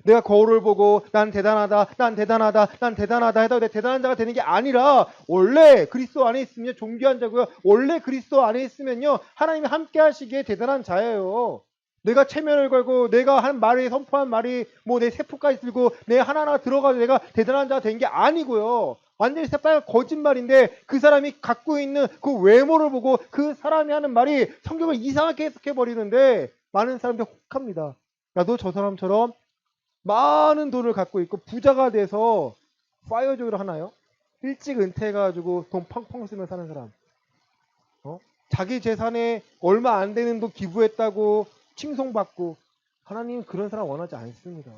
내가 거울을 보고 난 대단하다, 난 대단하다, 난 대단하다 해도 내 대단한 자가 되는 게 아니라 원래 그리스도 안에 있으면 존귀한 자고요. 원래 그리스도 안에 있으면요. 하나님이 함께 하시기에 대단한 자예요. 내가 체면을 걸고 내가 한 말이 선포한 말이 뭐 내 세포까지 들고 내 하나하나 들어가서 내가 대단한 자가 된 게 아니고요. 완전히 새빨간 거짓말인데 그 사람이 갖고 있는 그 외모를 보고 그 사람이 하는 말이 성경을 이상하게 해석해 버리는데 많은 사람들이 혹합니다. 야, 너 저 사람처럼 많은 돈을 갖고 있고 부자가 돼서 파이어족을 하나요? 일찍 은퇴해가지고 돈 펑펑 쓰며 사는 사람. 자기 재산에 얼마 안 되는 돈 기부했다고 칭송받고 하나님 그런 사람 원하지 않습니다.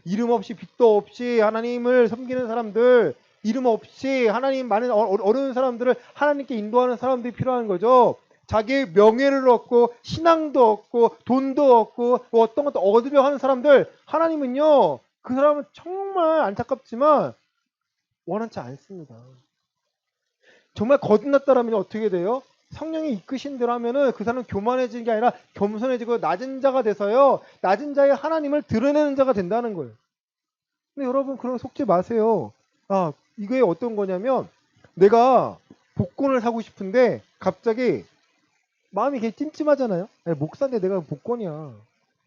이름 없이 빚도 없이 하나님을 섬기는 사람들, 이름 없이 하나님 많은 어려운 사람들을 하나님께 인도하는 사람들이 필요한 거죠. 자기의 명예를 얻고 신앙도 얻고 돈도 얻고 뭐 어떤 것도 얻으려 하는 사람들 하나님은요 그 사람은 정말 안타깝지만 원하지 않습니다. 정말 거듭났다라면 어떻게 돼요? 성령이 이끄신 대로 하면은 그 사람은 교만해지는 게 아니라 겸손해지고 낮은 자가 돼서요 낮은 자의 하나님을 드러내는 자가 된다는 거예요. 근데 여러분 그런 거 속지 마세요. 이게 어떤 거냐면 내가 복권을 사고 싶은데 갑자기 마음이 되게 찜찜하잖아요. 아니, 목사인데 내가 복권이야.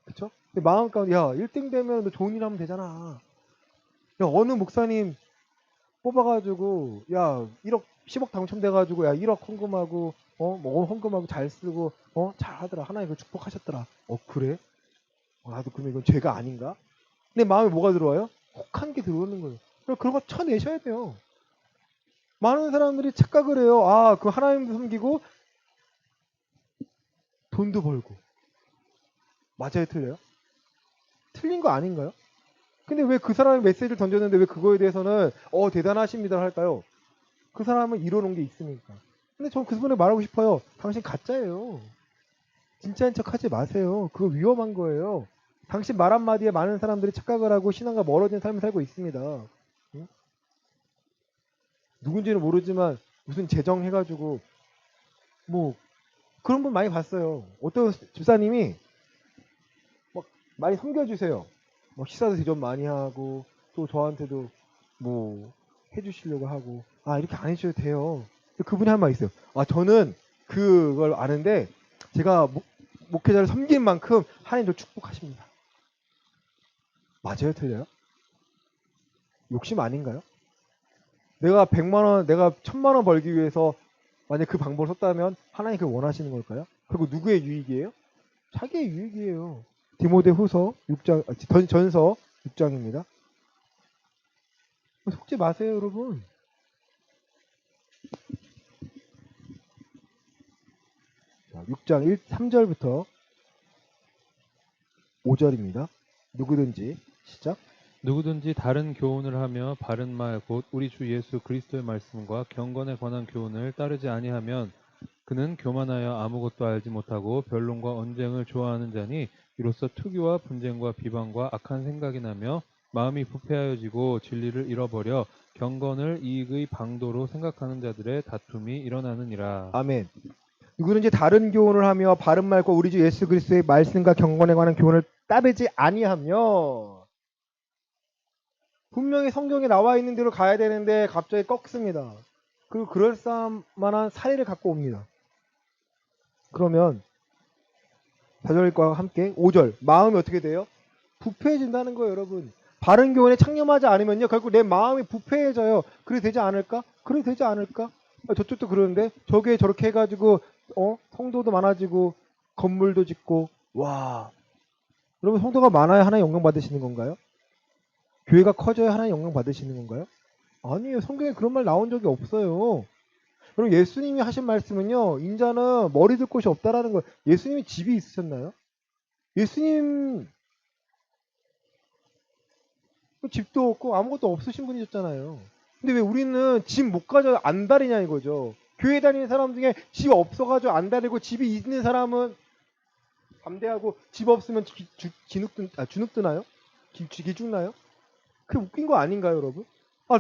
그쵸? 근데 마음 가운데 야 1등 되면 너 좋은 일 하면 되잖아. 야 어느 목사님 뽑아가지고 야 1억 10억 당첨돼가지고 야 1억 헌금하고 뭐 헌금하고 잘 쓰고 잘하더라. 하나님 그 축복하셨더라. 그래? 나도 그러면 이건 죄가 아닌가? 내 마음에 뭐가 들어와요? 혹한 게 들어오는 거예요. 그런 거 쳐내셔야 돼요. 많은 사람들이 착각을 해요. 그 하나님도 섬기고 돈도 벌고. 맞아요, 틀려요? 틀린 거 아닌가요? 근데 왜 그 사람이 메시지를 던졌는데 왜 그거에 대해서는 대단하십니다 할까요? 그 사람은 이뤄놓은 게 있으니까. 근데 전 그 분에 말하고 싶어요. 당신 가짜예요. 진짜인 척 하지 마세요. 그거 위험한 거예요. 당신 말 한마디에 많은 사람들이 착각을 하고 신앙과 멀어진 삶을 살고 있습니다. 응? 누군지는 모르지만 무슨 재정 해가지고 뭐 그런 분 많이 봤어요. 어떤 집사님이 막 많이 섬겨주세요. 식사도 대접 많이 하고 또 저한테도 뭐 해주시려고 하고 이렇게 안 해주셔도 돼요. 그분이 한 말 있어요. 저는 그걸 아는데 제가 목회자를 섬긴 만큼 하나님도 축복하십니다. 맞아요, 틀려요? 욕심 아닌가요? 내가 100만 원, 내가 1000만 원 벌기 위해서 만약 그 방법을 썼다면 하나님 그걸 원하시는 걸까요? 그리고 누구의 유익이에요? 자기의 유익이에요. 디모데후서 6장, 전서 6장입니다. 속지 마세요, 여러분. 6장 3절부터 5절입니다. 누구든지 시작. 누구든지 다른 교훈을 하며 바른 말 곧 우리 주 예수 그리스도의 말씀과 경건에 관한 교훈을 따르지 아니하면 그는 교만하여 아무것도 알지 못하고 변론과 언쟁을 좋아하는 자니 이로써 투기와 분쟁과 비방과 악한 생각이 나며 마음이 부패하여지고 진리를 잃어버려 경건을 이익의 방도로 생각하는 자들의 다툼이 일어나느니라. 아멘. 누구든지 다른 교훈을 하며 바른 말과 우리 주 예수 그리스도의 말씀과 경건에 관한 교훈을 따르지 아니하며, 분명히 성경에 나와 있는 대로 가야 되는데 갑자기 꺾습니다. 그리고 그럴싸만한 사례를 갖고 옵니다. 그러면 4절과 함께 5절, 마음이 어떻게 돼요? 부패해진다는 거예요, 여러분. 바른 교훈에 창념하지 않으면요, 결국 내 마음이 부패해져요. 그래 되지 않을까? 그래 되지 않을까? 저쪽도 그러는데 저게 저렇게 해가지고 성도도 많아지고 건물도 짓고. 와, 여러분, 성도가 많아야 하나님 영광 받으시는 건가요? 교회가 커져야 하나님 영광 받으시는 건가요? 아니에요. 성경에 그런 말 나온 적이 없어요. 그럼 예수님이 하신 말씀은요, 인자는 머리 둘 곳이 없다라는 거예요. 예수님이 집이 있으셨나요? 예수님 집도 없고 아무것도 없으신 분이셨잖아요. 근데 왜 우리는 집 못 가져 안 다니냐 이거죠. 교회 다니는 사람 중에 집 없어가지고 안 다니고 집이 있는 사람은 담대하고 집 없으면 주눅 드나요? 기죽나요? 그게 웃긴 거 아닌가요, 여러분?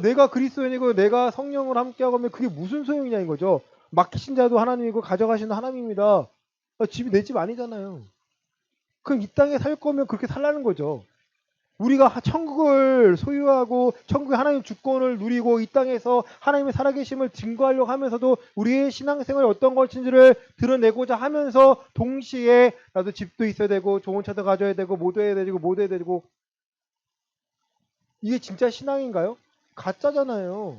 내가 그리스도인이고 내가 성령을 함께하고 하면 그게 무슨 소용이냐 이거죠. 맡기신 자도 하나님이고 가져가신 하나님입니다. 집이 내 집 아니잖아요. 그럼 이 땅에 살 거면 그렇게 살라는 거죠. 우리가 천국을 소유하고 천국의 하나님 주권을 누리고 이 땅에서 하나님의 살아계심을 증거하려고 하면서도 우리의 신앙생활이 어떤 것인지를 드러내고자 하면서 동시에 나도 집도 있어야 되고 좋은 차도 가져야 되고 모두 해야 되고 모두 해야 되고, 이게 진짜 신앙인가요? 가짜잖아요.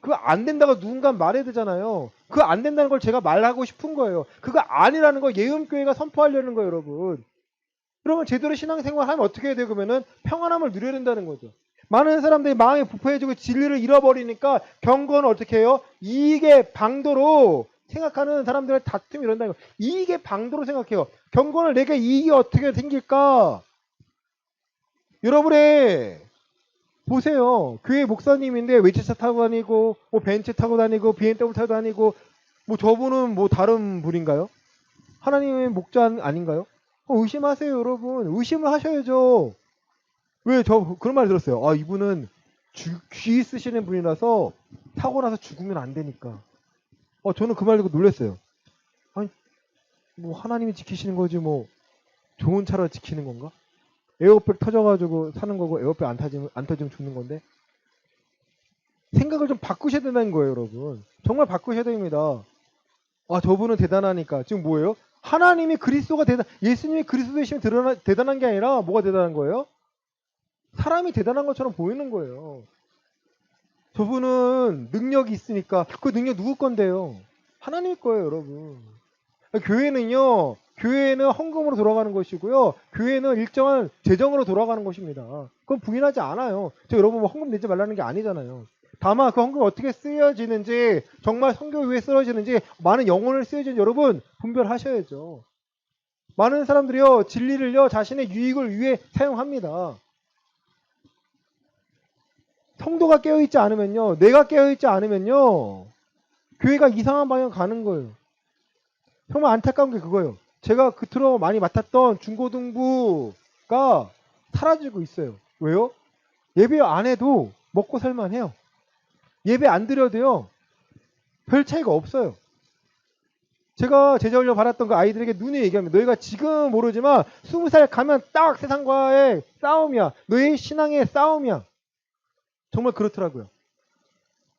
그거 안 된다고 누군가 말해야 되잖아요. 그거 안 된다는 걸 제가 말하고 싶은 거예요. 그거 아니라는 걸 예음교회가 선포하려는 거예요, 여러분. 그러면 제대로 신앙생활 하면 어떻게 해야 돼요? 그러면은 평안함을 누려야 된다는 거죠. 많은 사람들이 마음이 부패해지고 진리를 잃어버리니까 경건은 어떻게 해요? 이익의 방도로 생각하는 사람들의 다툼이 이런다는 거예요. 이익의 방도로 생각해요. 경건을 내게 이익이 어떻게 생길까? 여러분의 보세요. 교회 목사님인데 외제차 타고 다니고 뭐 벤츠 타고 다니고 BMW 타고 다니고, 뭐 저분은 뭐 다른 분인가요? 하나님의 목자 아닌가요? 의심하세요, 여러분. 의심을 하셔야죠. 왜 저 그런 말 들었어요. 이분은 귀 쓰시는 분이라서 타고 나서 죽으면 안 되니까. 저는 그 말 듣고 놀랐어요. 아니, 뭐 하나님이 지키시는 거지 뭐 좋은 차로 지키는 건가? 에어백 터져가지고 사는 거고 에어백 안 터지면 죽는 건데. 생각을 좀 바꾸셔야 된다는 거예요, 여러분. 정말 바꾸셔야 됩니다. 저분은 대단하니까. 지금 뭐예요? 하나님이 그리스도가 예수님이 그리스도 되시면 대단한 게 아니라 뭐가 대단한 거예요? 사람이 대단한 것처럼 보이는 거예요. 저분은 능력이 있으니까 그 능력 누구 건데요? 하나님 거예요, 여러분. 교회는 헌금으로 돌아가는 것이고요. 교회는 일정한 재정으로 돌아가는 것입니다. 그건 부인하지 않아요. 여러분 뭐 헌금 내지 말라는 게 아니잖아요. 다만 그 헌금이 어떻게 쓰여지는지, 정말 선교 위에 쓰여지는지, 많은 영혼을 쓰여지는지 여러분 분별하셔야죠. 많은 사람들이요, 진리를요, 자신의 유익을 위해 사용합니다. 성도가 깨어있지 않으면요, 내가 깨어있지 않으면요, 교회가 이상한 방향 가는 거예요. 정말 안타까운 게 그거예요. 제가 그토록 많이 맡았던 중고등부가 사라지고 있어요. 왜요? 예배 안 해도 먹고 살만해요. 예배 안 드려도요, 별 차이가 없어요. 제가 제자훈련 받았던 그 아이들에게 눈에 얘기합니다. 너희가 지금은 모르지만 20살 가면 딱 세상과의 싸움이야. 너의 신앙의 싸움이야. 정말 그렇더라고요.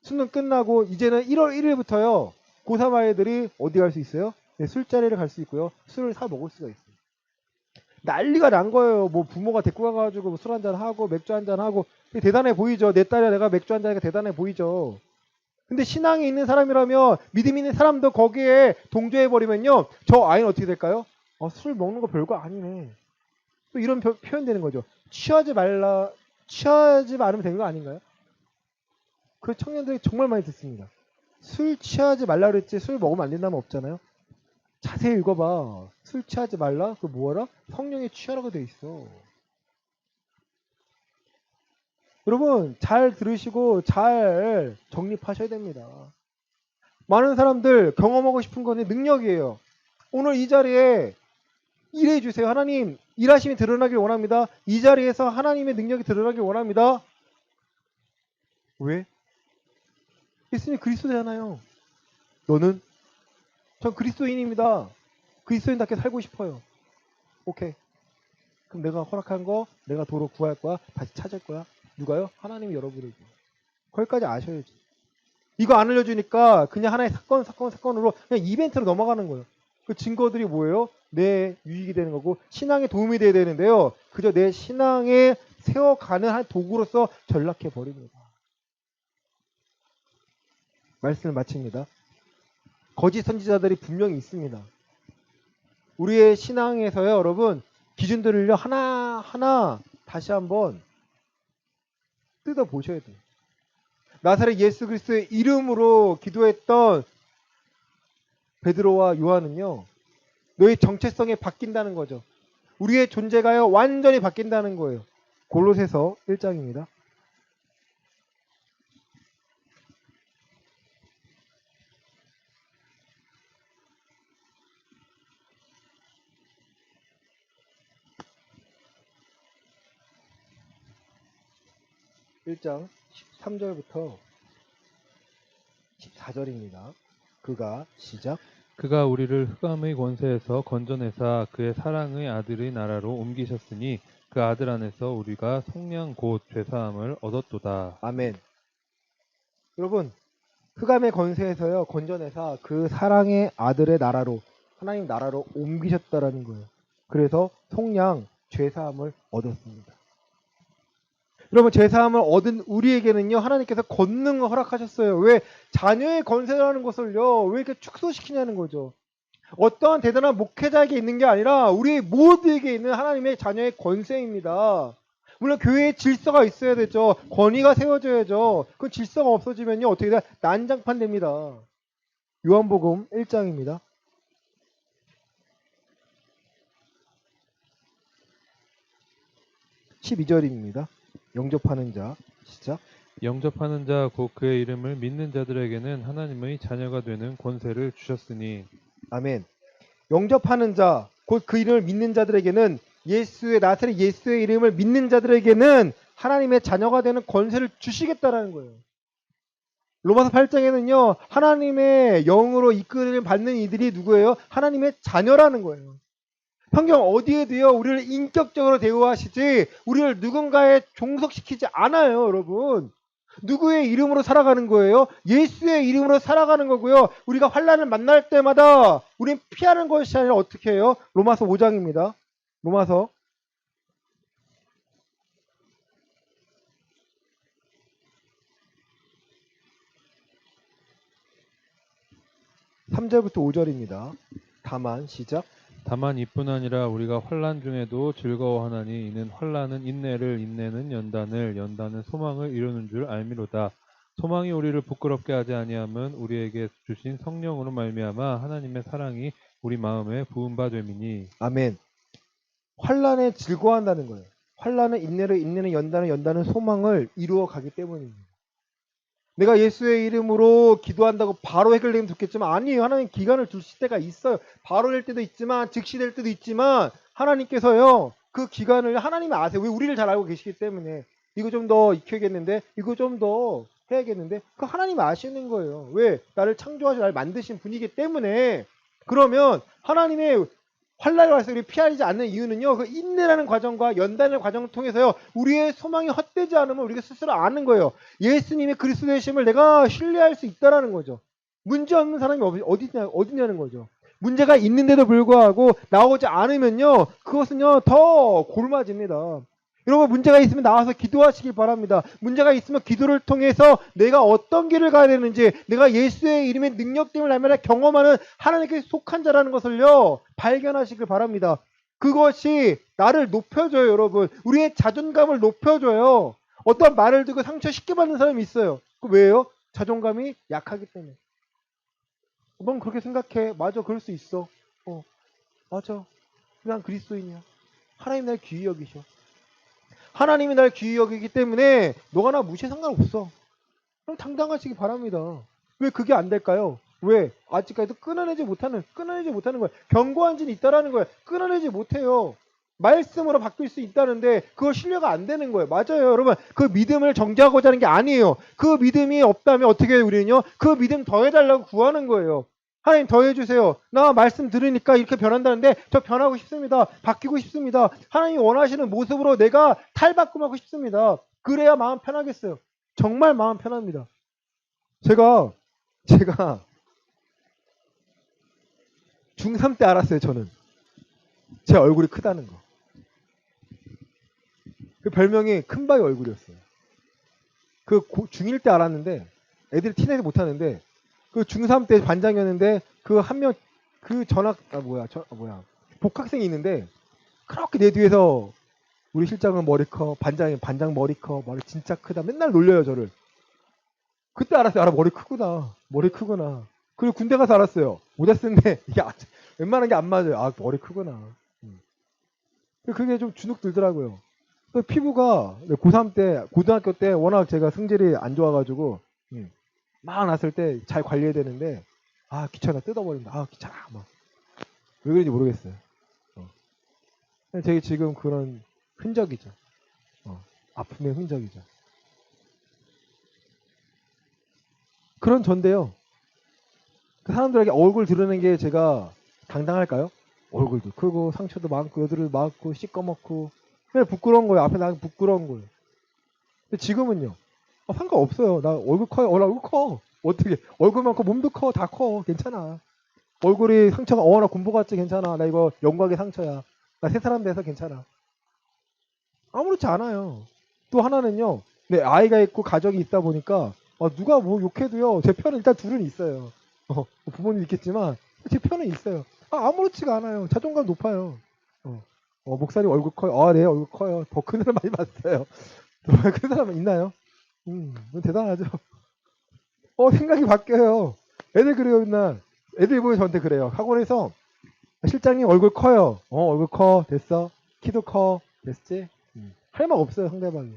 수능 끝나고 이제는 1월 1일부터요. 고3 아이들이 어디 갈 수 있어요? 네, 술자리를 갈 수 있고요. 술을 사 먹을 수가 있어요. 난리가 난 거예요. 뭐 부모가 데리고 가가지고 술 한잔 하고 맥주 한잔 하고. 대단해 보이죠. 내 딸이야 내가 맥주 한잔 하니까 대단해 보이죠. 근데 신앙이 있는 사람이라면, 믿음 있는 사람도 거기에 동조해버리면요, 저 아이는 어떻게 될까요? 술 먹는 거 별거 아니네. 또 이런 표현 되는 거죠. 취하지 않으면 되는 거 아닌가요? 그 청년들이 정말 많이 듣습니다. 술 취하지 말라 그랬지 술 먹으면 안 된다면 없잖아요. 자세히 읽어봐. 술 취하지 말라? 그거 뭐하라? 성령에 취하라고 돼 있어. 여러분 잘 들으시고 잘 정립하셔야 됩니다. 많은 사람들 경험하고 싶은 건 능력이에요. 오늘 이 자리에 일해 주세요. 하나님 일하심이 드러나길 원합니다. 이 자리에서 하나님의 능력이 드러나길 원합니다. 왜? 예수님 그리스도잖아요. 너는? 전 그리스도인입니다. 그리스도인답게 살고 싶어요. 오케이. 그럼 내가 허락한 거 내가 도로 구할 거야. 다시 찾을 거야. 누가요? 하나님이 여러분에게. 거기까지 아셔야지. 이거 안 알려주니까 그냥 하나의 사건으로 그냥 이벤트로 넘어가는 거예요. 그 증거들이 뭐예요? 내 유익이 되는 거고 신앙에 도움이 돼야 되는데요. 그저 내 신앙에 세워가는 한 도구로서 전락해 버립니다. 말씀을 마칩니다. 거짓 선지자들이 분명히 있습니다. 우리의 신앙에서요, 여러분, 기준들을요, 하나하나 다시 한번 뜯어보셔야 돼요. 나사렛 예수 그리스도의 이름으로 기도했던 베드로와 요한은요, 너희 정체성이 바뀐다는 거죠. 우리의 존재가요, 완전히 바뀐다는 거예요. 골로새서 1장입니다. (1장) 13절부터 14절입니다. 그가 시작. 그가 우리를 흑암의 권세에서 건져내사 그의 사랑의 아들의 나라로 옮기셨으니 그 아들 안에서 우리가 성령 곧 죄사함을 얻었도다. 아멘. 여러분, 흑암의 권세에서요 건져내사 그 사랑의 아들의 나라로, 하나님 나라로 옮기셨다라는 거예요. 그래서 속량 죄사함을 얻었습니다. 여러분, 죄사함을 얻은 우리에게는요 하나님께서 권능을 허락하셨어요. 왜? 자녀의 권세라는 것을요 왜 이렇게 축소시키냐는 거죠. 어떠한 대단한 목회자에게 있는 게 아니라 우리 모두에게 있는 하나님의 자녀의 권세입니다. 물론 교회에 질서가 있어야 되죠. 권위가 세워져야죠. 그 질서가 없어지면요 어떻게 돼? 난장판 됩니다. 요한복음 1장입니다. 12절입니다. 영접하는 자 시작. 영접하는 자 곧 그의 이름을 믿는 자들에게는 하나님의 자녀가 되는 권세를 주셨으니. 아멘. 영접하는 자, 곧 그 이름을 믿는 자들에게는 나사렛 예수의 이름을 믿는 자들에게는 하나님의 자녀가 되는 권세를 주시겠다라는 거예요. 로마서 8장에는요. 하나님의 영으로 이끌을 받는 이들이 누구예요? 하나님의 자녀라는 거예요. 성경 어디에도요. 우리를 인격적으로 대우하시지 우리를 누군가에 종속시키지 않아요, 여러분. 누구의 이름으로 살아가는 거예요? 예수의 이름으로 살아가는 거고요. 우리가 환난을 만날 때마다 우린 피하는 것이 아니라 어떻게 해요? 로마서 5장입니다. 로마서 3절부터 5절입니다. 다만 시작. 다만 이뿐 아니라 우리가 환난 중에도 즐거워하나니 이는 환난은 인내를, 인내는 연단을, 연단은 소망을 이루는 줄 알미로다. 소망이 우리를 부끄럽게 하지 아니함은 우리에게 주신 성령으로 말미암아 하나님의 사랑이 우리 마음에 부은 바 됨이니. 아멘. 환난에 즐거워한다는 거예요. 환난은 인내를, 인내는 연단을, 연단은 소망을 이루어 가기 때문입니다. 내가 예수의 이름으로 기도한다고 바로 해결되면 좋겠지만 아니에요. 하나님 기간을 두실 때가 있어요. 바로 될 때도 있지만 즉시 될 때도 있지만 하나님께서요 그 기간을 하나님이 아세요. 왜? 우리를 잘 알고 계시기 때문에 이거 좀 더 익혀야겠는데 이거 좀 더 해야겠는데 그 하나님이 아시는 거예요. 왜? 나를 창조하시고 나를 만드신 분이기 때문에. 그러면 하나님의 환난을 와서 우리 피하지 않는 이유는요 그 인내라는 과정과 연단의 과정을 통해서요 우리의 소망이 헛되지 않으면 우리가 스스로 아는 거예요. 예수님의 그리스도 되심을 내가 신뢰할 수 있다라는 거죠. 문제 없는 사람이 어디냐는 거죠. 문제가 있는데도 불구하고 나오지 않으면요 그것은요 더 골맞입니다. 여러분, 문제가 있으면 나와서 기도하시길 바랍니다. 문제가 있으면 기도를 통해서 내가 어떤 길을 가야 되는지, 내가 예수의 이름의 능력됨을 알면 경험하는 하나님께 속한 자라는 것을요 발견하시길 바랍니다. 그것이 나를 높여줘요. 여러분, 우리의 자존감을 높여줘요. 어떤 말을 듣고 상처 쉽게 받는 사람이 있어요. 그 왜요? 자존감이 약하기 때문에. 넌 그렇게 생각해. 맞아, 그럴 수 있어. 맞아, 난 그리스도인이야. 하나님 날 귀히 여기셔. 하나님이 날 귀히 여기기 때문에 너가 나 무시해 상관없어. 그럼 당당하시기 바랍니다. 왜 그게 안 될까요? 왜? 아직까지도 끊어내지 못하는 거예요. 견고한 진이 있다라는 거예요. 끊어내지 못해요. 말씀으로 바뀔 수 있다는데 그거 신뢰가 안 되는 거예요. 맞아요, 여러분. 그 믿음을 정죄하고자 하는 게 아니에요. 그 믿음이 없다면 어떻게 해요, 우리는요? 그 믿음 더해달라고 구하는 거예요. 하나님 더해주세요. 나 말씀 들으니까 이렇게 변한다는데 저 변하고 싶습니다. 바뀌고 싶습니다. 하나님이 원하시는 모습으로 내가 탈바꿈하고 싶습니다. 그래야 마음 편하겠어요. 정말 마음 편합니다. 제가 중3 때 알았어요, 저는. 제 얼굴이 크다는 거. 그 별명이 큰바위 얼굴이었어요. 그 중1 때 알았는데 애들이 티내지 못하는데 그 중3 때 반장이었는데 그 한 명 그 복학생이 있는데 그렇게 내 뒤에서 우리 실장은 머리 커, 반장 머리 커, 머리 진짜 크다 맨날 놀려요 저를. 그때 알았어요. 머리 크구나. 그리고 군대 가서 알았어요. 모자 쓰는데 이게 웬만한 게 안 맞아요. 머리 크구나. 그게 좀 주눅 들더라고요. 피부가 고3 때, 고등학교 때 워낙 제가 성질이 안 좋아가지고 막 났을 때 잘 관리해야 되는데 귀찮아 뜯어버린다. 귀찮아 막. 왜 그런지 모르겠어요. 제 지금 그런 흔적이죠. 아픔의 흔적이죠. 그런 전데요. 그 사람들에게 얼굴 드러내는 게 제가 당당할까요? 얼굴도 크고 상처도 많고 여드를 많고 시꺼멓고 그냥 부끄러운 거예요. 앞에 나가기 부끄러운 거예요. 근데 지금은요. 상관없어요. 나 얼굴 커요. 나 얼굴 커. 어떻게 얼굴만 커 몸도 커. 다 커. 괜찮아. 얼굴이 상처가 나 군복같지 괜찮아. 나 이거 영광의 상처야. 나 새 사람 돼서 괜찮아. 아무렇지 않아요. 또 하나는요. 네, 아이가 있고 가족이 있다 보니까 누가 뭐 욕해도요. 제 편은 일단 둘은 있어요. 부모님 있겠지만 제 편은 있어요. 아무렇지가 않아요. 자존감 높아요. 목사님 얼굴 커요. 네, 얼굴 커요. 더 큰 사람 많이 봤어요. 더 큰 사람 있나요? 대단하죠. 생각이 바뀌어요. 애들 그래요, 맨날. 애들 보면 저한테 그래요. 학원에서 실장님 얼굴 커요. 얼굴 커. 됐어. 키도 커. 됐지? 할 말 없어요, 상대방이.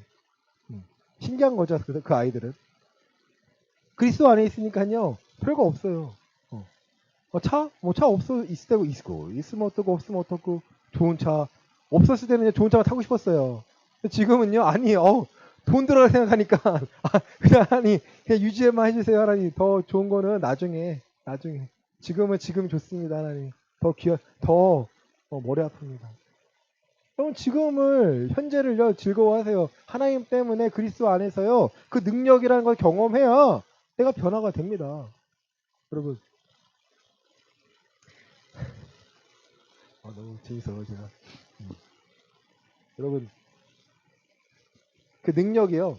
신기한 거죠, 그 아이들은. 그리스도 안에 있으니까요, 별거 없어요. 차 없어, 있을 때고 있고, 있으면 어떻고, 없으면 어떻고, 좋은 차. 없었을 때는 좋은 차가 타고 싶었어요. 지금은요, 돈 들어갈 생각하니까, 그냥 유지만 해주세요, 하나님. 더 좋은 거는 나중에. 지금은 지금 좋습니다, 하나님. 더 머리 아픕니다. 여러분, 지금을, 현재를요, 즐거워하세요. 하나님 때문에 그리스도 안에서요, 그 능력이라는 걸 경험해야 내가 변화가 됩니다. 여러분. 너무 재밌어요, 제가. 여러분, 그 능력이요,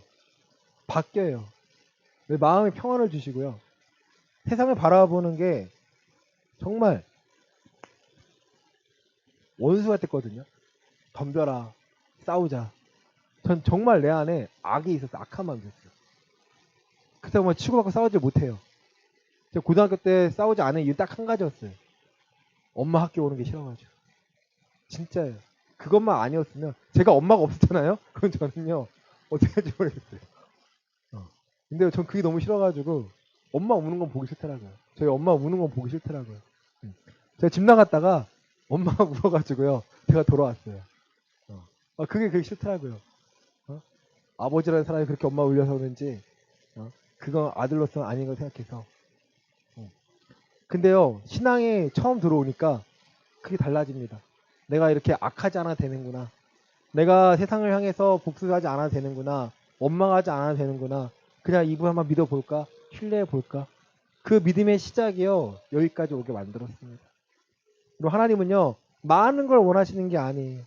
바뀌어요. 마음의 평안을 주시고요. 세상을 바라보는 게 정말 원수 같았거든요. 덤벼라, 싸우자. 전 정말 내 안에 악이 있었어요. 악한 마음이 있었어요. 그래서 뭐 치고받고 싸우지 못해요. 제가 고등학교 때 싸우지 않은 이유 딱 한 가지였어요. 엄마 학교 오는 게 싫어가지고. 진짜예요. 그것만 아니었으면 제가 엄마가 없었잖아요. 그럼 저는요 어떻게 할지 모르겠어요. 근데 전 그게 너무 싫어가지고 엄마 우는 건 보기 싫더라고요. 저희 엄마 우는 건 보기 싫더라고요. 제가 집 나갔다가 엄마가 울어가지고요 제가 돌아왔어요. 그게 싫더라고요. 아버지라는 사람이 그렇게 엄마 울려서 그런지 그건 아들로서는 아닌 걸 생각해서. 근데요 신앙에 처음 들어오니까 그게 달라집니다. 내가 이렇게 악하지 않아도 되는구나. 내가 세상을 향해서 복수하지 않아도 되는구나. 원망하지 않아도 되는구나. 그냥 이분 한번 믿어볼까? 신뢰해볼까? 그 믿음의 시작이요. 여기까지 오게 만들었습니다. 그리고 하나님은요. 많은 걸 원하시는 게 아니에요.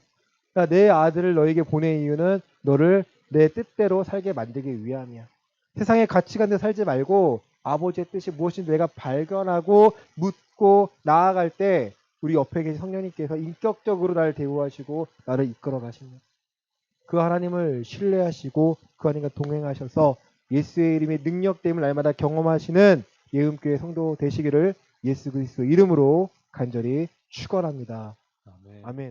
그러니까 내 아들을 너에게 보낸 이유는 너를 내 뜻대로 살게 만들기 위함이야. 세상의 가치관대로 살지 말고 아버지의 뜻이 무엇인지 내가 발견하고 묻고 나아갈 때 우리 옆에 계신 성령님께서 인격적으로 나를 대우하시고 나를 이끌어 가십니다. 그 하나님을 신뢰하시고 그 하나님과 동행하셔서 예수의 이름의 능력됨을 날마다 경험하시는 예음교회 성도 되시기를 예수 그리스도 이름으로 간절히 축원합니다. 아멘.